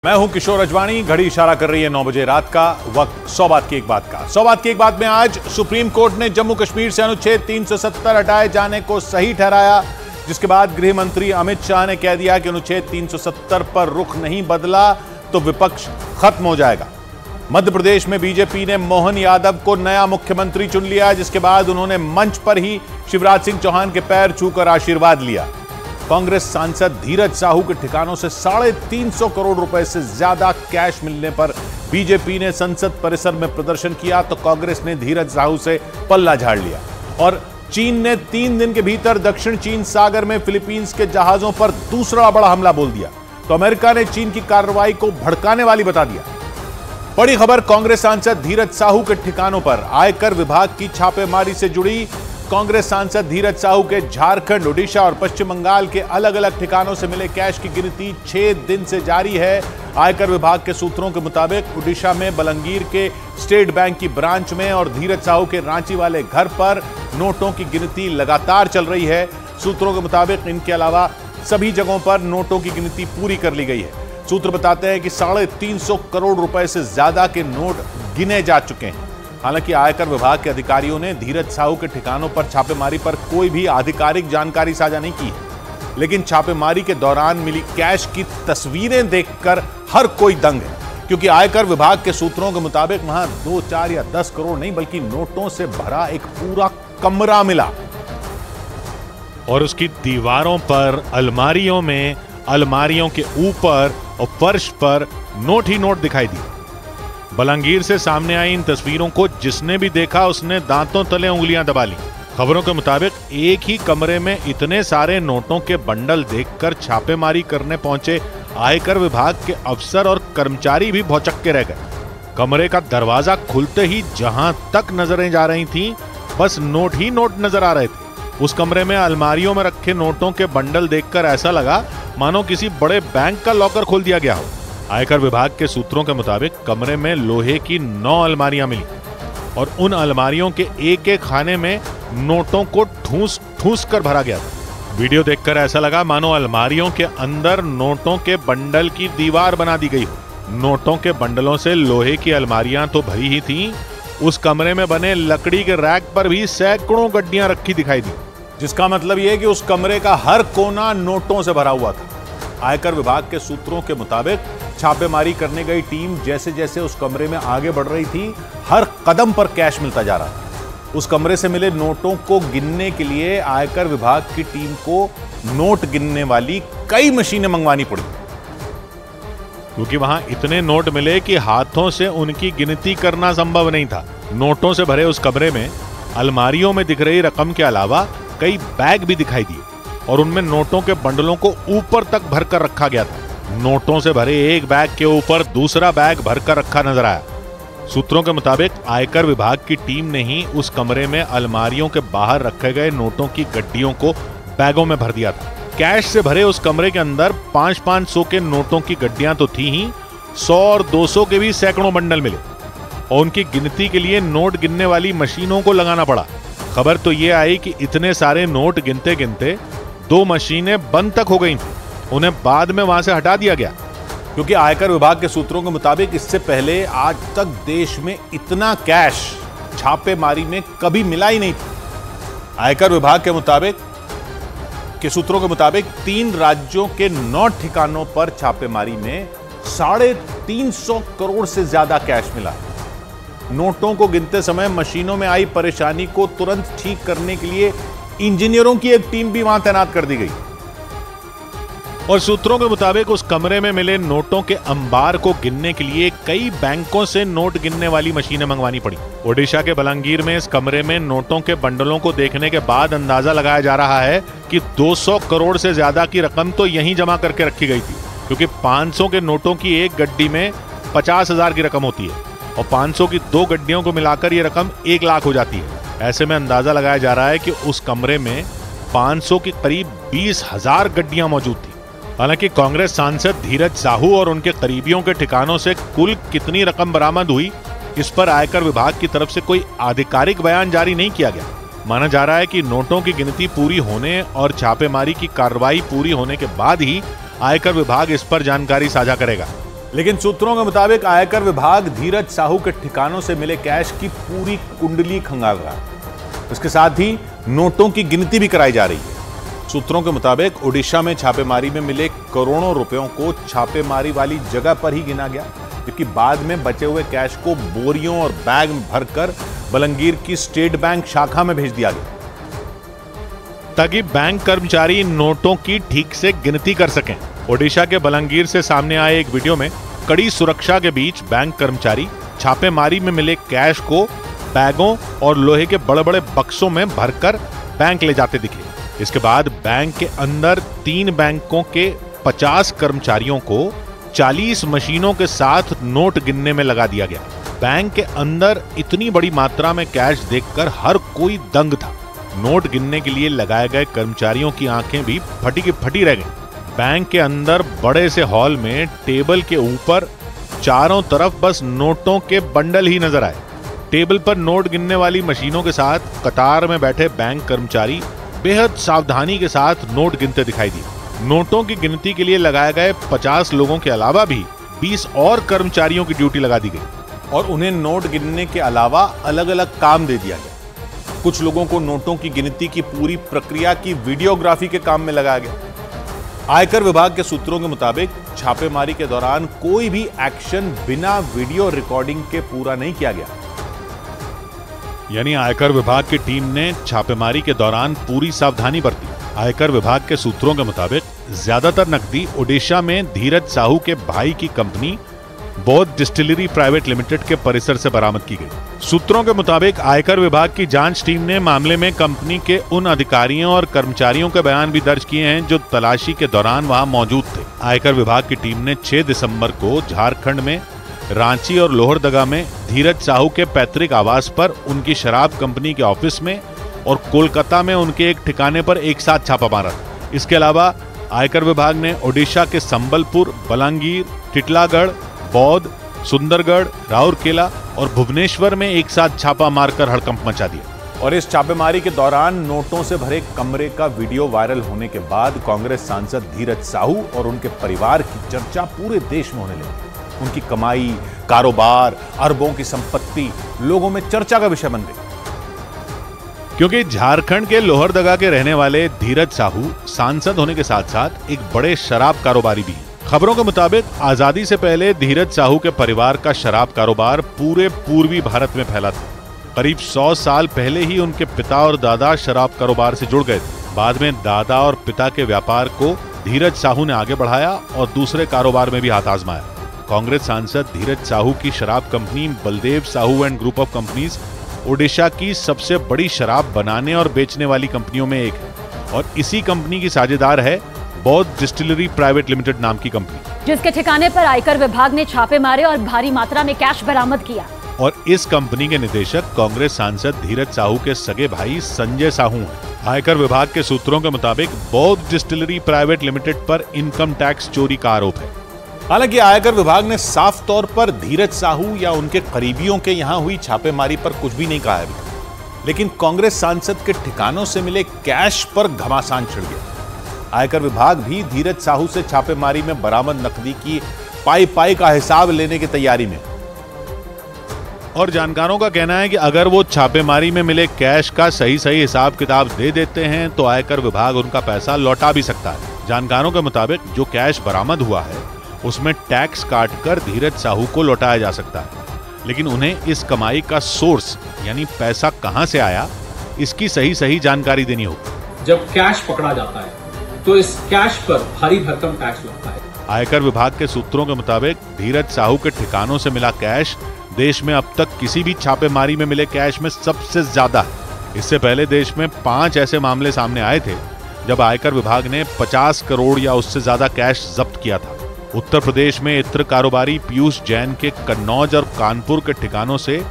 मैं हूं किशोर अजवाणी। घड़ी इशारा कर रही है 9 बजे रात का। वक्त 100 बात की एक बात का। 100 बात की एक बात में आज सुप्रीम कोर्ट ने जम्मू कश्मीर से अनुच्छेद 370 हटाए जाने को सही ठहराया, जिसके बाद गृह मंत्री अमित शाह ने कह दिया कि अनुच्छेद 370 पर रुख नहीं बदला तो विपक्ष खत्म हो जाएगा। मध्य प्रदेश में बीजेपी ने मोहन यादव को नया मुख्यमंत्री चुन लिया, जिसके बाद उन्होंने मंच पर ही शिवराज सिंह चौहान के पैर छूकर आशीर्वाद लिया। कांग्रेस सांसद धीरज साहू के ठिकानों से 350 करोड़ रुपए से ज्यादा कैश मिलने पर बीजेपी ने संसद परिसर में प्रदर्शन किया तो कांग्रेस ने धीरज साहू से पल्ला झाड़ लिया। और चीन ने 3 दिन के भीतर दक्षिण चीन सागर में फिलीपींस के जहाजों पर दूसरा बड़ा हमला बोल दिया तो अमेरिका ने चीन की कार्रवाई को भड़काने वाली बता दिया। बड़ी खबर कांग्रेस सांसद धीरज साहू के ठिकानों पर आयकर विभाग की छापेमारी से जुड़ी। कांग्रेस सांसद धीरज साहू के झारखंड, ओडिशा और पश्चिम बंगाल के अलग अलग ठिकानों से मिले कैश की गिनती 6 दिन से जारी है। आयकर विभाग के सूत्रों के मुताबिक ओडिशा में बलंगीर के स्टेट बैंक की ब्रांच में और धीरज साहू के रांची वाले घर पर नोटों की गिनती लगातार चल रही है। सूत्रों के मुताबिक इनके अलावा सभी जगहों पर नोटों की गिनती पूरी कर ली गई है। सूत्र बताते हैं कि 350 करोड़ रुपए से ज्यादा के नोट गिने जा चुके हैं। हालांकि आयकर विभाग के अधिकारियों ने धीरज साहू के ठिकानों पर छापेमारी पर कोई भी आधिकारिक जानकारी साझा नहीं की है, लेकिन छापेमारी के दौरान मिली कैश की तस्वीरें देखकर हर कोई दंग है, क्योंकि आयकर विभाग के सूत्रों के मुताबिक वहां 2, 4 या 10 करोड़ नहीं बल्कि नोटों से भरा एक पूरा कमरा मिला और उसकी दीवारों पर, अलमारियों में, अलमारियों के ऊपर और फर्श पर नोट ही नोट दिखाई दिए। बलंगीर से सामने आई इन तस्वीरों को जिसने भी देखा उसने दांतों तले उंगलियां दबा ली। खबरों के मुताबिक एक ही कमरे में इतने सारे नोटों के बंडल देखकर छापेमारी करने पहुंचे आयकर विभाग के अफसर और कर्मचारी भी भौचक्के रह गए। कमरे का दरवाजा खुलते ही जहां तक नजरें जा रही थीं, बस नोट ही नोट नजर आ रहे थे। उस कमरे में अलमारियों में रखे नोटों के बंडल देखकर ऐसा लगा मानो किसी बड़े बैंक का लॉकर खोल दिया गया हो। आयकर विभाग के सूत्रों के मुताबिक कमरे में लोहे की 9 अलमारियां मिली और उन अलमारियों के एक एक खाने में नोटों को ठूस ठूस कर भरा गया था। वीडियो देखकर ऐसा लगा मानो अलमारियों के अंदर नोटों के बंडल की दीवार बना दी गई हो। नोटों के बंडलों से लोहे की अलमारियां तो भरी ही थीं, उस कमरे में बने लकड़ी के रैक पर भी सैकड़ों गड्डियां रखी दिखाई दी, जिसका मतलब यह है कि उस कमरे का हर कोना नोटों से भरा हुआ था। आयकर विभाग के सूत्रों के मुताबिक छापेमारी करने गई टीम जैसे जैसे उस कमरे में आगे बढ़ रही थी, हर कदम पर कैश मिलता जा रहा था। उस कमरे से मिले नोटों को गिनने के लिए आयकर विभाग की टीम को नोट गिनने वाली कई मशीनें मंगवानी पड़ी, क्योंकि वहां इतने नोट मिले कि हाथों से उनकी गिनती करना संभव नहीं था। नोटों से भरे उस कमरे में अलमारियों में दिख रही रकम के अलावा कई बैग भी दिखाई दिए और उनमें नोटों के बंडलों को ऊपर तक भरकर रखा गया था। नोटों से भरे एक बैग के ऊपर दूसरा बैग भरकर रखा नजर आया। सूत्रों के मुताबिक आयकर विभाग की टीम ने ही उस कमरे में अलमारियों के बाहर रखे गए नोटों की गड्डियों को बैगों में भर दिया था। कैश से भरे उस कमरे के अंदर 500-500 के नोटों की गड्डियां तो थी ही, 100 और 200 के भी सैकड़ों बंडल मिले और उनकी गिनती के लिए नोट गिनने वाली मशीनों को लगाना पड़ा। खबर तो ये आई कि इतने सारे नोट गिनते गिनते 2 मशीनें बंद तक हो गई थी, उन्हें बाद में वहां से हटा दिया गया, क्योंकि आयकर विभाग के सूत्रों के मुताबिक इससे पहले आज तक देश में इतना कैश छापेमारी में कभी मिला ही नहीं था। आयकर विभाग के सूत्रों के मुताबिक 3 राज्यों के 9 ठिकानों पर छापेमारी में 350 करोड़ से ज्यादा कैश मिला। नोटों को गिनते समय मशीनों में आई परेशानी को तुरंत ठीक करने के लिए इंजीनियरों की एक टीम भी वहां तैनात कर दी गई। और सूत्रों के मुताबिक उस कमरे में मिले नोटों के अंबार को गिनने के लिए कई बैंकों से नोट गिनने वाली मशीनें मंगवानी पड़ी। ओडिशा के बलंगीर में इस कमरे में नोटों के बंडलों को देखने के बाद अंदाजा लगाया जा रहा है कि 200 करोड़ से ज्यादा की रकम तो यहीं जमा करके रखी गई थी, क्योंकि 500 के नोटों की एक गड्डी में 50,000 की रकम होती है और 500 की 2 गड्डियों को मिलाकर यह रकम 1 लाख हो जाती है। ऐसे में अंदाजा लगाया जा रहा है कि उस कमरे में 500 की करीब 20,000 गड्डियां मौजूद थी। हालांकि कांग्रेस सांसद धीरज साहू और उनके करीबियों के ठिकानों से कुल कितनी रकम बरामद हुई, इस पर आयकर विभाग की तरफ से कोई आधिकारिक बयान जारी नहीं किया गया। माना जा रहा है कि नोटों की गिनती पूरी होने और छापेमारी की कार्रवाई पूरी होने के बाद ही आयकर विभाग इस पर जानकारी साझा करेगा। लेकिन सूत्रों के मुताबिक आयकर विभाग धीरज साहू के ठिकानों से मिले कैश की पूरी कुंडली खंगाल रहा है। इसके साथ ही नोटों की गिनती भी कराई जा रही है। सूत्रों के मुताबिक ओडिशा में छापेमारी में मिले करोड़ों रुपयों को छापेमारी वाली जगह पर ही गिना गया, जबकि बाद में बचे हुए कैश को बोरियों और बैग में भरकर बलंगीर की स्टेट बैंक शाखा में भेज दिया गया, ताकि बैंक कर्मचारी नोटों की ठीक से गिनती कर सकें। ओडिशा के बलंगीर से सामने आए एक वीडियो में कड़ी सुरक्षा के बीच बैंक कर्मचारी छापेमारी में मिले कैश को बैगों और लोहे के बड़े बड़े बक्सों में भरकर बैंक ले जाते दिखे। इसके बाद बैंक के अंदर 3 बैंकों के 50 कर्मचारियों को 40 मशीनों के साथ नोट गिनने में लगा दिया गया। बैंक के अंदर इतनी बड़ी मात्रा में कैश देखकर हर कोई दंग था। नोट गिनने के लिए लगाए गए कर्मचारियों की आंखें भी फटी की फटी रह गईं। बैंक के अंदर बड़े से हॉल में टेबल के ऊपर चारों तरफ बस नोटों के बंडल ही नजर आए। टेबल पर नोट गिनने वाली मशीनों के साथ कतार में बैठे बैंक कर्मचारी बेहद सावधानी के साथ नोट गिनते दिखाई दिए। नोटों की गिनती के लिए लगाए गए 50 लोगों के अलावा भी 20 और कर्मचारियों की ड्यूटी लगा दी गई और उन्हें नोट गिनने के अलावा अलग अलग काम दे दिया गया। कुछ लोगों को नोटों की गिनती की पूरी प्रक्रिया की वीडियोग्राफी के काम में लगाया गया। आयकर विभाग के सूत्रों के मुताबिक छापेमारी के दौरान कोई भी एक्शन बिना वीडियो रिकॉर्डिंग के पूरा नहीं किया गया। यानी आयकर विभाग की टीम ने छापेमारी के दौरान पूरी सावधानी बरती। आयकर विभाग के सूत्रों के मुताबिक ज्यादातर नकदी ओडिशा में धीरज साहू के भाई की कंपनी बौद्ध डिस्टिलरी प्राइवेट लिमिटेड के परिसर से बरामद की गई। सूत्रों के मुताबिक आयकर विभाग की जांच टीम ने मामले में कंपनी के उन अधिकारियों और कर्मचारियों के बयान भी दर्ज किए हैं जो तलाशी के दौरान वहां मौजूद थे। आयकर विभाग की टीम ने 6 दिसंबर को झारखंड में रांची और लोहरदगा में धीरज साहू के पैतृक आवास पर, उनकी शराब कंपनी के ऑफिस में और कोलकाता में उनके एक ठिकाने पर एक साथ छापा मारा। इसके अलावा आयकर विभाग ने ओडिशा के संबलपुर, बलांगीर, टिटलागढ़, बौद्ध, सुंदरगढ़, राउरकेला और भुवनेश्वर में एक साथ छापा मारकर हड़कंप मचा दिया। और इस छापेमारी के दौरान नोटों से भरे कमरे का वीडियो वायरल होने के बाद कांग्रेस सांसद धीरज साहू और उनके परिवार की चर्चा पूरे देश में होने लगी। उनकी कमाई, कारोबार, अरबों की संपत्ति लोगों में चर्चा का विषय बन गई। क्योंकि झारखंड के लोहरदगा के रहने वाले धीरज साहू सांसद होने के साथ साथ एक बड़े शराब कारोबारी भी हैं। खबरों के मुताबिक आजादी से पहले धीरज साहू के परिवार का शराब कारोबार पूरे पूर्वी भारत में फैला था। करीब 100 साल पहले ही उनके पिता और दादा शराब कारोबार से जुड़ गए थे। बाद में दादा और पिता के व्यापार को धीरज साहू ने आगे बढ़ाया और दूसरे कारोबार में भी हाथ आजमाया। कांग्रेस सांसद धीरज साहू की शराब company Baldev Sahu and group of companies Odisha की सबसे बड़ी शराब बनाने और बेचने वाली कंपनियों में एक है और इसी कंपनी की साझेदार है बौद्ध डिस्टिलरी प्राइवेट लिमिटेड नाम की कंपनी, जिसके ठिकाने पर आयकर विभाग ने छापे मारे और भारी मात्रा में कैश बरामद किया। और इस कंपनी के निदेशक कांग्रेस सांसद धीरज साहू के सगे भाई संजय साहू हैं। आयकर विभाग के सूत्रों के मुताबिक बौद्ध डिस्टिलरी प्राइवेट लिमिटेड पर इनकम टैक्स चोरी का आरोप है। हालांकि आयकर विभाग ने साफ तौर पर धीरज साहू या उनके करीबियों के यहां हुई छापेमारी पर कुछ भी नहीं कहा है, लेकिन कांग्रेस सांसद के ठिकानों से मिले कैश पर घमासान छिड़ गया। आयकर विभाग भी धीरज साहू से छापेमारी में बरामद नकदी की पाई का हिसाब लेने की तैयारी में। और जानकारों का कहना है कि अगर वो छापेमारी में मिले कैश का सही हिसाब किताब दे देते हैं तो आयकर विभाग उनका पैसा लौटा भी सकता है। जानकारों के मुताबिक जो कैश बरामद हुआ है उसमें टैक्स काटकर धीरज साहू को लौटाया जा सकता है, लेकिन उन्हें इस कमाई का सोर्स यानी पैसा कहां से आया इसकी सही जानकारी देनी होगी। जब कैश पकड़ा जाता है तो इस कैश पर भारी भरकम टैक्स लगता है। आयकर विभाग के सूत्रों के मुताबिक धीरज साहू के ठिकानों से मिला कैश देश में अब तक किसी भी छापेमारी में मिले कैश में सबसे ज्यादा है। इससे पहले देश में 5 ऐसे मामले सामने आए थे जब आयकर विभाग ने 50 करोड़ या उससे ज्यादा कैश जब्त किया था। उत्तर प्रदेश में इत्र कारोबारी पीयूष जैन के कन्नौज और कानपुर के ठिकानों से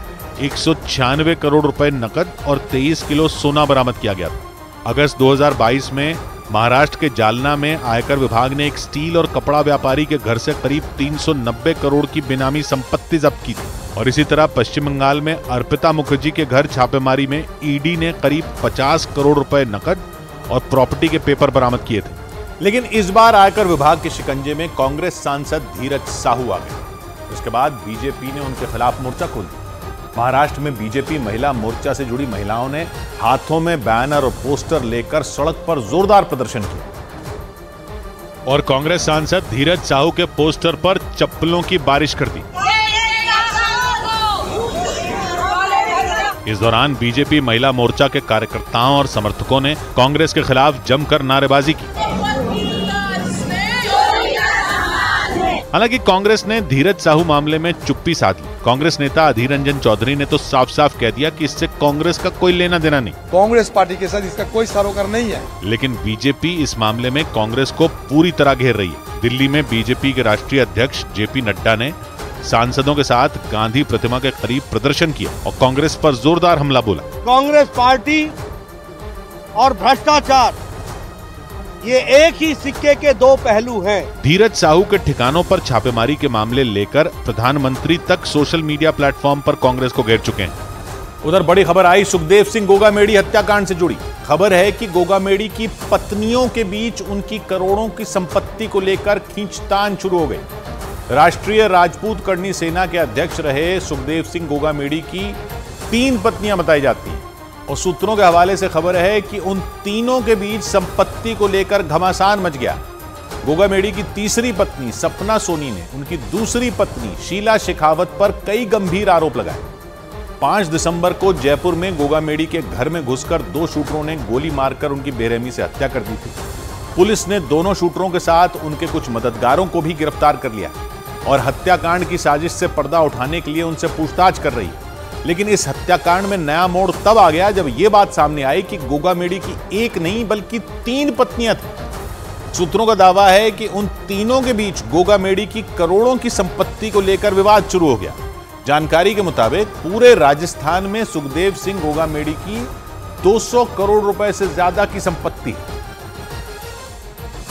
196 करोड़ रुपए नकद और 23 किलो सोना बरामद किया गया था। अगस्त 2022 में महाराष्ट्र के जालना में आयकर विभाग ने एक स्टील और कपड़ा व्यापारी के घर से करीब 390 करोड़ की बेनामी संपत्ति जब्त की थी। और इसी तरह पश्चिम बंगाल में अर्पिता मुखर्जी के घर छापेमारी में ईडी ने करीब 50 करोड़ रुपए नकद और प्रॉपर्टी के पेपर बरामद किए थे। लेकिन इस बार आयकर विभाग के शिकंजे में कांग्रेस सांसद धीरज साहू आ गए। इसके बाद बीजेपी ने उनके खिलाफ मोर्चा खोल दिया। महाराष्ट्र में बीजेपी महिला मोर्चा से जुड़ी महिलाओं ने हाथों में बैनर और पोस्टर लेकर सड़क पर जोरदार प्रदर्शन किया और कांग्रेस सांसद धीरज साहू के पोस्टर पर चप्पलों की बारिश कर दी। इस दौरान बीजेपी महिला मोर्चा के कार्यकर्ताओं और समर्थकों ने कांग्रेस के खिलाफ जमकर नारेबाजी की। हालांकि कांग्रेस ने धीरज साहू मामले में चुप्पी साध ली। कांग्रेस नेता अधीर रंजन चौधरी ने तो साफ साफ कह दिया कि इससे कांग्रेस का कोई लेना देना नहीं, कांग्रेस पार्टी के साथ इसका कोई सरोकार नहीं है। लेकिन बीजेपी इस मामले में कांग्रेस को पूरी तरह घेर रही है। दिल्ली में बीजेपी के राष्ट्रीय अध्यक्ष जेपी नड्डा ने सांसदों के साथ गांधी प्रतिमा के करीब प्रदर्शन किया और कांग्रेस पर जोरदार हमला बोला। कांग्रेस पार्टी और भ्रष्टाचार ये एक ही सिक्के के दो पहलू हैं। धीरज साहू के ठिकानों पर छापेमारी के मामले लेकर प्रधानमंत्री तक सोशल मीडिया प्लेटफॉर्म पर कांग्रेस को घेर चुके हैं। उधर बड़ी खबर आई सुखदेव सिंह गोगामेडी हत्याकांड से जुड़ी। खबर है कि गोगामेडी की पत्नियों के बीच उनकी करोड़ों की संपत्ति को लेकर खींचतान शुरू हो गई। राष्ट्रीय राजपूत करनी सेना के अध्यक्ष रहे सुखदेव सिंह गोगामेडी की 3 पत्नियां बताई जाती हैं और सूत्रों के हवाले से खबर है कि उन तीनों के बीच संपत्ति को लेकर घमासान मच गया। गोगामेडी की तीसरी पत्नी सपना सोनी ने उनकी दूसरी पत्नी शीला शेखावत पर कई गंभीर आरोप लगाए। 5 दिसंबर को जयपुर में गोगामेडी के घर में घुसकर 2 शूटरों ने गोली मारकर उनकी बेरहमी से हत्या कर दी थी। पुलिस ने दोनों शूटरों के साथ उनके कुछ मददगारों को भी गिरफ्तार कर लिया और हत्याकांड की साजिश से पर्दा उठाने के लिए उनसे पूछताछ कर रही है। लेकिन इस हत्याकांड में नया मोड़ तब आ गया जब यह बात सामने आई कि गोगामेडी की एक नहीं बल्कि 3 पत्नियां थीं। सूत्रों का दावा है कि उन तीनों के बीच गोगामेडी की करोड़ों की संपत्ति को लेकर विवाद शुरू हो गया। जानकारी के मुताबिक पूरे राजस्थान में सुखदेव सिंह गोगामेडी की 200 करोड़ रुपए से ज्यादा की संपत्ति है।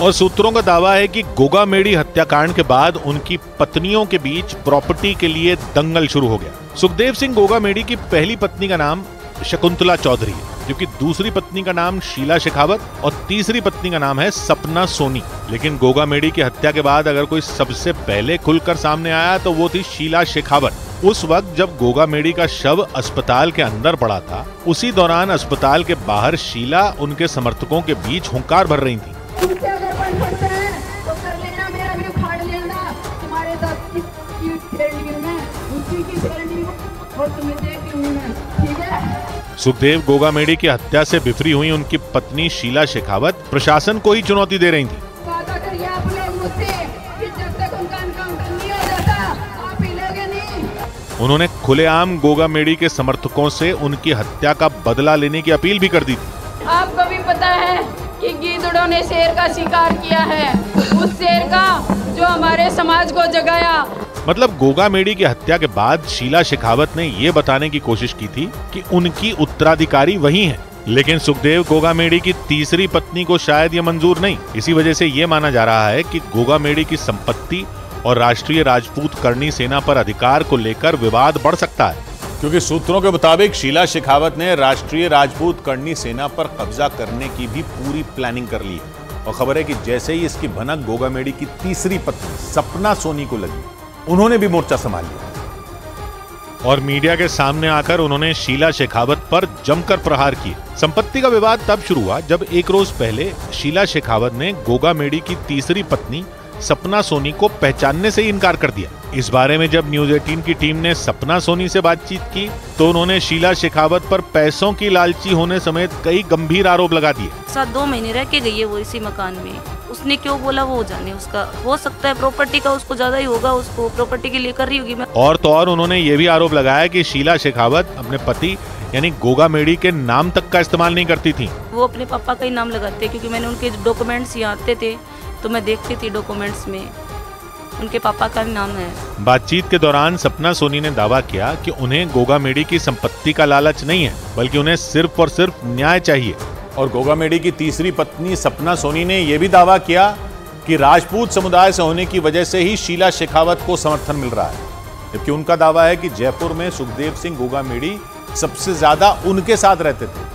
और सूत्रों का दावा है कि गोगामेडी हत्याकांड के बाद उनकी पत्नियों के बीच प्रॉपर्टी के लिए दंगल शुरू हो गया। सुखदेव सिंह गोगामेडी की पहली पत्नी का नाम शकुंतला चौधरी है, जबकि दूसरी पत्नी का नाम शीला शेखावत और तीसरी पत्नी का नाम है सपना सोनी। लेकिन गोगामेडी की हत्या के बाद अगर कोई सबसे पहले खुलकर सामने आया तो वो थी शीला शेखावत। उस वक्त जब गोगामेडी का शव अस्पताल के अंदर पड़ा था, उसी दौरान अस्पताल के बाहर शीला उनके समर्थकों के बीच हुंकार भर रही थी। सुखदेव गोगामेडी की हत्या से बिफरी हुई उनकी पत्नी शीला शेखावत प्रशासन को ही चुनौती दे रही थी। वादा करिए आप लोग मुझसे कि जब तक उनका एनकाउंटर नहीं हो जाता आप हिलोगे नहीं। उन्होंने खुलेआम गोगामेडी के समर्थकों से उनकी हत्या का बदला लेने की अपील भी कर दी थी। आपको भी पता है कि गीदड़ों ने शेर का शिकार किया है, उस शेर का जो हमारे समाज को जगाया। मतलब गोगामेडी की हत्या के बाद शीला शेखावत ने यह बताने की कोशिश की थी कि उनकी उत्तराधिकारी वही हैं। लेकिन सुखदेव गोगामेडी की तीसरी पत्नी को शायद ये मंजूर नहीं। इसी वजह से ये माना जा रहा है कि गोगामेडी की संपत्ति और राष्ट्रीय राजपूत करनी सेना पर अधिकार को लेकर विवाद बढ़ सकता है, क्योंकि सूत्रों के मुताबिक शीला शेखावत ने राष्ट्रीय राजपूत करनी सेना पर कब्जा करने की भी पूरी प्लानिंग कर ली है। और खबर है कि जैसे ही इसकी भनक गोगामेडी की तीसरी पत्नी सपना सोनी को लगी, उन्होंने भी मोर्चा संभाल लिया और मीडिया के सामने आकर उन्होंने शीला शेखावत पर जमकर प्रहार किए। संपत्ति का विवाद तब शुरू हुआ जब एक रोज पहले शीला शेखावत ने गोगामेडी की तीसरी पत्नी सपना सोनी को पहचानने से इनकार कर दिया। इस बारे में जब न्यूज 18 की टीम ने सपना सोनी से बातचीत की तो उन्होंने शीला शेखावत पर पैसों की लालची होने समेत कई गंभीर आरोप लगा दिए। 2 महीने रह के गई है वो इसी मकान में। उसने क्यों बोला वो जाने, उसका हो सकता है प्रॉपर्टी का उसको ज्यादा ही होगा, उसको प्रॉपर्टी के लिए कर रही होगी। और तो और उन्होंने ये भी आरोप लगाया कि शीला शेखावत अपने पति यानी गोगामेडी के नाम तक का इस्तेमाल नहीं करती थी। वो अपने पापा का ही नाम लगाते, क्योंकि मैंने उनके डॉक्यूमेंट्स यहाँ आते थे तो मैं देखती थी डॉक्यूमेंट्स में उनके पापा का नाम है। बातचीत के दौरान सपना सोनी ने दावा किया कि उन्हें गोगामेडी की संपत्ति का लालच नहीं है, बल्कि उन्हें सिर्फ और सिर्फ न्याय चाहिए। और गोगामेडी की तीसरी पत्नी सपना सोनी ने यह भी दावा किया कि राजपूत समुदाय से होने की वजह से ही शीला शेखावत को समर्थन मिल रहा है, जबकि उनका दावा है कि जयपुर में सुखदेव सिंह गोगामेडी सबसे ज्यादा उनके साथ रहते थे।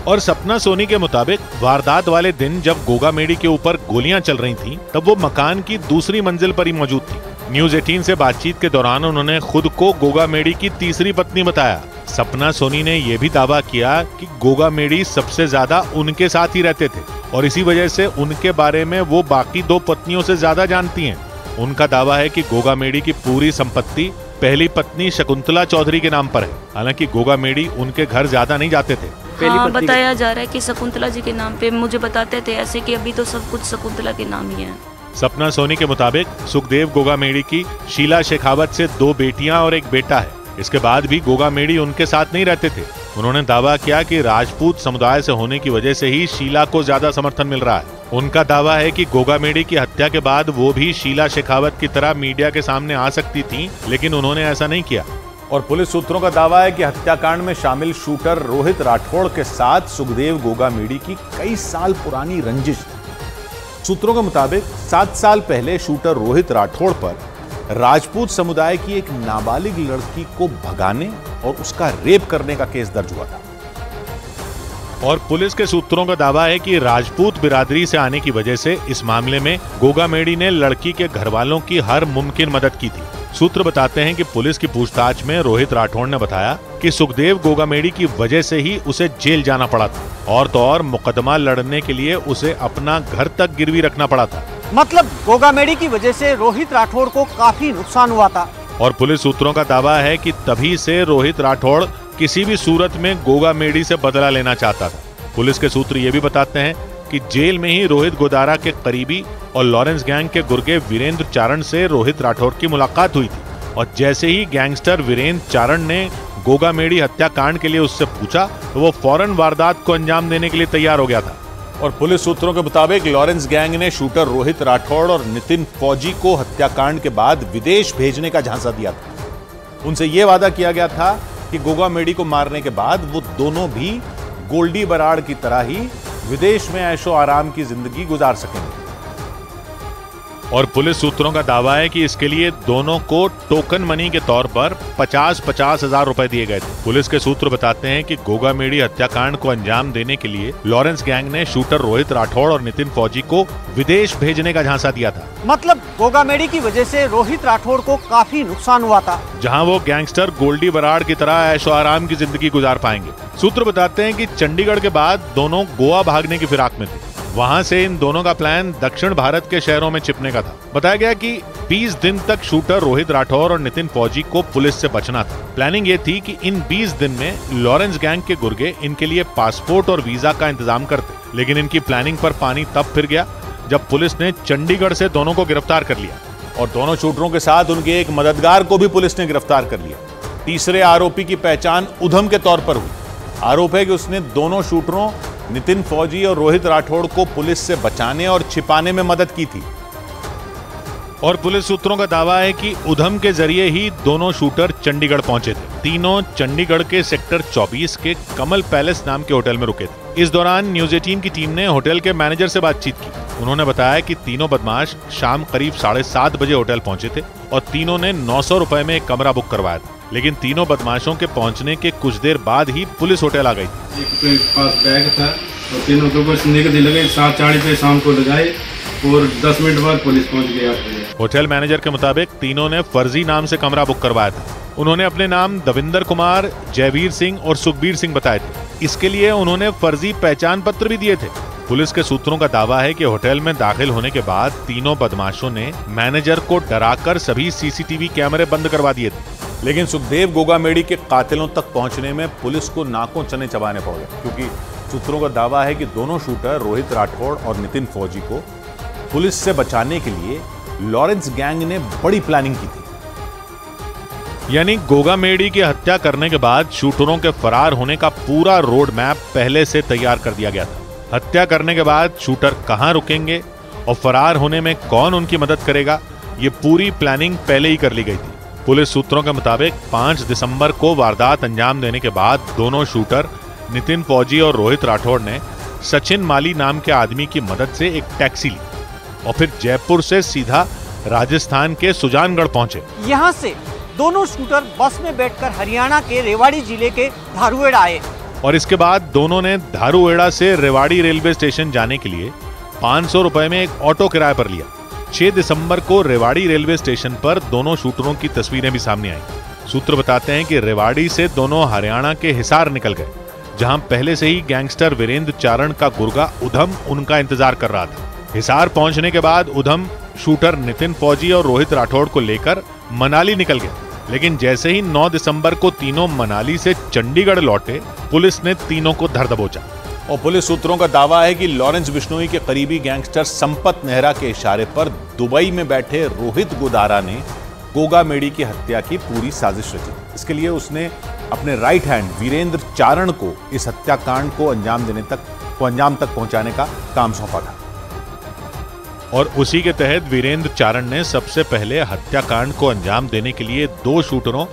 और सपना सोनी के मुताबिक वारदात वाले दिन जब गोगा मेडी के ऊपर गोलियां चल रही थीं, तब वो मकान की दूसरी मंजिल पर ही मौजूद थी। न्यूज 18 से बातचीत के दौरान उन्होंने खुद को गोगा मेडी की तीसरी पत्नी बताया। सपना सोनी ने यह भी दावा किया कि गोगा मेडी सबसे ज्यादा उनके साथ ही रहते थे और इसी वजह से उनके बारे में वो बाकी 2 पत्नियों से ज्यादा जानती हैं। उनका दावा है कि गोगा मेडी की पूरी संपत्ति पहली पत्नी शकुंतला चौधरी के नाम पर है। हालांकि गोगा मेडी उनके घर ज्यादा नहीं जाते थे। हाँ, बताया जा रहा है कि शकुंतला जी के नाम पे मुझे बताते थे ऐसे कि अभी तो सब कुछ शकुंतला के नाम ही है। सपना सोनी के मुताबिक सुखदेव गोगा मेडी की शीला शेखावत से 2 बेटियां और 1 बेटा है। इसके बाद भी गोगा मेडी उनके साथ नहीं रहते थे। उन्होंने दावा किया कि राजपूत समुदाय से होने की वजह से ही शीला को ज्यादा समर्थन मिल रहा है। उनका दावा है कि गोगा मेडी की हत्या के बाद वो भी शीला शेखावत की तरह मीडिया के सामने आ सकती थी, लेकिन उन्होंने ऐसा नहीं किया। और पुलिस सूत्रों का दावा है कि हत्याकांड में शामिल शूटर रोहित राठौड़ के साथ सुखदेव गोगा मेडी की कई साल पुरानी रंजिश थी। सूत्रों के मुताबिक 7 साल पहले शूटर रोहित राठौड़ पर राजपूत समुदाय की एक नाबालिग लड़की को भगाने और उसका रेप करने का केस दर्ज हुआ था। और पुलिस के सूत्रों का दावा है कि राजपूत बिरादरी से आने की वजह से इस मामले में गोगा मेडी ने लड़की के घर वालों की हर मुमकिन मदद की थी। सूत्र बताते हैं कि पुलिस की पूछताछ में रोहित राठौड़ ने बताया कि सुखदेव गोगा मेडी की वजह से ही उसे जेल जाना पड़ा था और तो और मुकदमा लड़ने के लिए उसे अपना घर तक गिरवी रखना पड़ा था। मतलब गोगा मेडी की वजह से रोहित राठौड़ को काफी नुकसान हुआ था। और पुलिस सूत्रों का दावा है कि तभी से रोहित राठौड़ किसी भी सूरत में गोगा मेडी से बदला लेना चाहता था। पुलिस के सूत्र ये भी बताते हैं कि जेल में ही रोहित गोदारा के करीबी और लॉरेंस गैंग के गुर्गे वीरेंद्र चारण से रोहित राठौड़ की मुलाकात हुई थी और जैसे ही गैंगस्टर वीरेंद्र चारण ने गोगा मेडी हत्याकांड के लिए उससे पूछा तो वो फौरन वारदात को अंजाम देने के लिए तैयार हो गया था। और पुलिस सूत्रों के मुताबिक लॉरेंस गैंग ने शूटर रोहित राठौड़ और नितिन फौजी को हत्याकांड के बाद विदेश भेजने का झांसा दिया था। उनसे यह वादा किया गया था कि गोगा मेडी को मारने के बाद वो दोनों भी गोल्डी बराड़ की तरह ही विदेश में ऐशो आराम की जिंदगी गुजार सकेंगे। और पुलिस सूत्रों का दावा है कि इसके लिए दोनों को टोकन मनी के तौर पर 50-50 हजार रुपए दिए गए थे। पुलिस के सूत्र बताते हैं कि गोगा मेडी हत्याकांड को अंजाम देने के लिए लॉरेंस गैंग ने शूटर रोहित राठौड़ और नितिन फौजी को विदेश भेजने का झांसा दिया था। मतलब गोगा मेडी की वजह से रोहित राठौड़ को काफी नुकसान हुआ था, जहां वो गैंगस्टर गोल्डी बराड़ की तरह ऐशो आराम की जिंदगी गुजार पाएंगे। सूत्र बताते हैं कि चंडीगढ़ के बाद दोनों गोवा भागने की फिराक में थे। वहां से इन दोनों का प्लान दक्षिण भारत के शहरों में छिपने का था। बताया गया कि 20 दिन तक शूटर रोहित राठौड़ और नितिन फौजी को पुलिस से बचना था। प्लानिंग ये थी कि इन 20 दिन में लॉरेंस गैंग के गुर्गे इनके लिए पासपोर्ट और वीजा का इंतजाम करते, लेकिन इनकी प्लानिंग पर पानी तब फिर गया जब पुलिस ने चंडीगढ़ से दोनों को गिरफ्तार कर लिया। और दोनों शूटरों के साथ उनके एक मददगार को भी पुलिस ने गिरफ्तार कर लिया। तीसरे आरोपी की पहचान उधम के तौर पर हुई। आरोप है कि उसने दोनों शूटरों नितिन फौजी और रोहित राठौड़ को पुलिस से बचाने और छिपाने में मदद की थी। और पुलिस सूत्रों का दावा है कि उधम के जरिए ही दोनों शूटर चंडीगढ़ पहुंचे थे। तीनों चंडीगढ़ के सेक्टर 24 के कमल पैलेस नाम के होटल में रुके थे। इस दौरान न्यूज 18 की टीम ने होटल के मैनेजर से बातचीत की। उन्होंने बताया कि तीनों बदमाश शाम करीब 7:30 बजे होटल पहुंचे थे और तीनों ने 900 रुपए में एक कमरा बुक करवाया था, लेकिन तीनों बदमाशों के पहुंचने के कुछ देर बाद ही पुलिस होटल आ गई। एक पास बैग था और तीनों के ऊपर निकल लगे 7:40 पे शाम को लगाए और 10 मिनट बाद पुलिस पहुंच गई। होटल मैनेजर के मुताबिक तीनों ने फर्जी नाम से कमरा बुक करवाया था। उन्होंने अपने नाम दविंदर कुमार, जयवीर सिंह और सुखबीर सिंह बताए थे। इसके लिए उन्होंने फर्जी पहचान पत्र भी दिए थे। पुलिस के सूत्रों का दावा है कि होटल में दाखिल होने के बाद तीनों बदमाशों ने मैनेजर को डराकर सभी सीसीटीवी कैमरे बंद करवा दिए थे। लेकिन सुखदेव गोगा मेडी के कातिलों तक पहुंचने में पुलिस को नाकों चने चबाने पड़ गए, क्योंकि सूत्रों का दावा है कि दोनों शूटर रोहित राठौड़ और नितिन फौजी को पुलिस से बचाने के लिए लॉरेंस गैंग ने बड़ी प्लानिंग की थी। यानी गोगा मेडी की हत्या करने के बाद शूटरों के फरार होने का पूरा रोड मैप पहले से तैयार कर दिया गया था। हत्या करने के बाद शूटर कहां रुकेंगे और फरार होने में कौन उनकी मदद करेगा, ये पूरी प्लानिंग पहले ही कर ली गई थी। पुलिस सूत्रों के मुताबिक 5 दिसंबर को वारदात अंजाम देने के बाद दोनों शूटर नितिन फौजी और रोहित राठौड़ ने सचिन माली नाम के आदमी की मदद से एक टैक्सी ली और फिर जयपुर से सीधा राजस्थान के सुजानगढ़ पहुंचे। यहाँ से दोनों शूटर बस में बैठकर हरियाणा के रेवाड़ी जिले के धारुएड़ आए। और इसके बाद दोनों ने धारूहेड़ा से रेवाड़ी रेलवे स्टेशन जाने के लिए 500 रुपए में एक ऑटो किराए पर लिया। 6 दिसंबर को रेवाड़ी रेलवे स्टेशन पर दोनों शूटरों की तस्वीरें भी सामने आई। सूत्र बताते हैं कि रेवाड़ी से दोनों हरियाणा के हिसार निकल गए, जहां पहले से ही गैंगस्टर वीरेंद्र चारण का गुर्गा उधम उनका इंतजार कर रहा था। हिसार पहुंचने के बाद उधम शूटर नितिन फौजी और रोहित राठौड़ को लेकर मनाली निकल गए, लेकिन जैसे ही 9 दिसंबर को तीनों मनाली से चंडीगढ़ लौटे, पुलिस ने तीनों को धर दबोचा। और पुलिस सूत्रों का दावा है कि लॉरेंस बिश्नोई के करीबी गैंगस्टर संपत नेहरा के इशारे पर दुबई में बैठे रोहित गोदारा ने गोगा मेडी की हत्या की पूरी साजिश रची। इसके लिए उसने अपने राइट हैंड वीरेंद्र चारण को इस हत्याकांड को अंजाम तक पहुंचाने का काम सौंपा था। और उसी के तहत वीरेंद्र चारण ने सबसे पहले हत्याकांड को अंजाम देने के लिए 2 शूटरों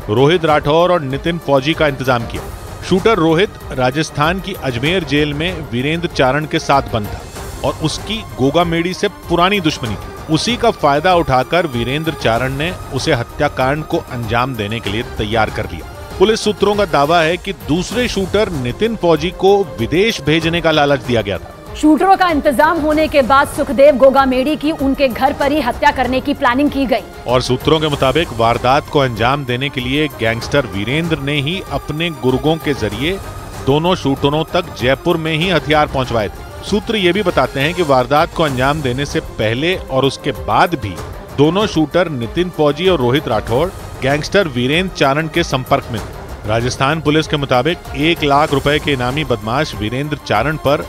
रोहित राठौर और नितिन फौजी का इंतजाम किया। शूटर रोहित राजस्थान की अजमेर जेल में वीरेंद्र चारण के साथ बंद था और उसकी गोगा मेडी से पुरानी दुश्मनी थी। उसी का फायदा उठाकर वीरेंद्र चारण ने उसे हत्याकांड को अंजाम देने के लिए तैयार कर लिया। पुलिस सूत्रों का दावा है कि दूसरे शूटर नितिन फौजी को विदेश भेजने का लालच दिया गया था। शूटरों का इंतजाम होने के बाद सुखदेव गोगा मेडी की उनके घर पर ही हत्या करने की प्लानिंग की गई। और सूत्रों के मुताबिक वारदात को अंजाम देने के लिए गैंगस्टर वीरेंद्र ने ही अपने गुर्गों के जरिए दोनों शूटरों तक जयपुर में ही हथियार पहुंचवाए थे। सूत्र ये भी बताते हैं कि वारदात को अंजाम देने से पहले और उसके बाद भी दोनों शूटर नितिन फौजी और रोहित राठौड़ गैंगस्टर वीरेंद्र चारण के संपर्क में थे। राजस्थान पुलिस के मुताबिक 1 लाख रुपए के इनामी बदमाश वीरेंद्र चारण पर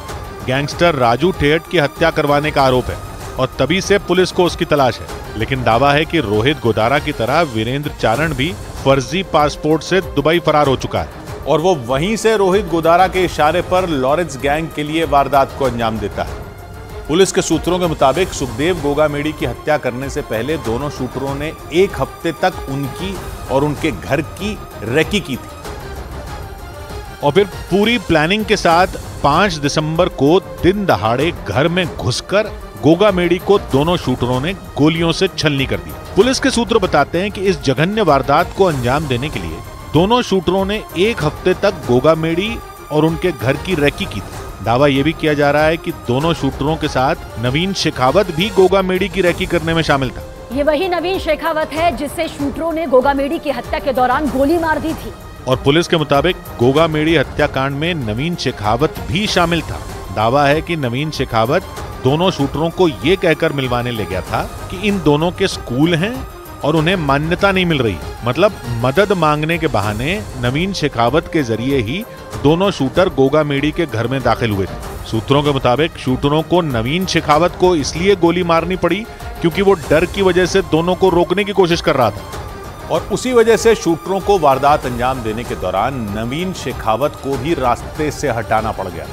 गैंगस्टर राजू ठेठ की हत्या करवाने का आरोप है और तभी से पुलिस को उसकी तलाश है। लेकिन दावा है कि रोहित गोदारा की तरह वीरेंद्र चारण भी फर्जी पासपोर्ट से दुबई फरार हो चुका है और वो वहीं से रोहित गोदारा के इशारे पर लॉरेंस गैंग के लिए वारदात को अंजाम देता है। पुलिस के सूत्रों के मुताबिक सुखदेव गोगा मेडी की हत्या करने से पहले दोनों शूटरों ने 1 हफ्ते तक उनकी और उनके घर की रेकी की थी और फिर पूरी प्लानिंग के साथ 5 दिसंबर को दिन दहाड़े घर में घुसकर गोगा मेडी को दोनों शूटरों ने गोलियों से छलनी कर दी। पुलिस के सूत्र बताते हैं कि इस जघन्य वारदात को अंजाम देने के लिए दोनों शूटरों ने 1 हफ्ते तक गोगा मेडी और उनके घर की रेकी की थी। दावा यह भी किया जा रहा है कि दोनों शूटरों के साथ नवीन शेखावत भी गोगा मेडी की रेकी करने में शामिल था। ये वही नवीन शेखावत है जिससे शूटरों ने गोगा मेडी की हत्या के दौरान गोली मार दी थी। और पुलिस के मुताबिक गोगा मेडी हत्याकांड में नवीन शेखावत भी शामिल था। दावा है कि नवीन शेखावत दोनों शूटरों को ये कहकर मिलवाने ले गया था कि इन दोनों के स्कूल हैं और उन्हें मान्यता नहीं मिल रही। मतलब मदद मांगने के बहाने नवीन शेखावत के जरिए ही दोनों शूटर गोगा मेडी के घर में दाखिल हुए थे। सूत्रों के मुताबिक शूटरों को नवीन शेखावत को इसलिए गोली मारनी पड़ी क्योंकि वो डर की वजह से दोनों को रोकने की कोशिश कर रहा था और उसी वजह से शूटरों को वारदात अंजाम देने के दौरान नवीन शेखावत को भी रास्ते से हटाना पड़ गया।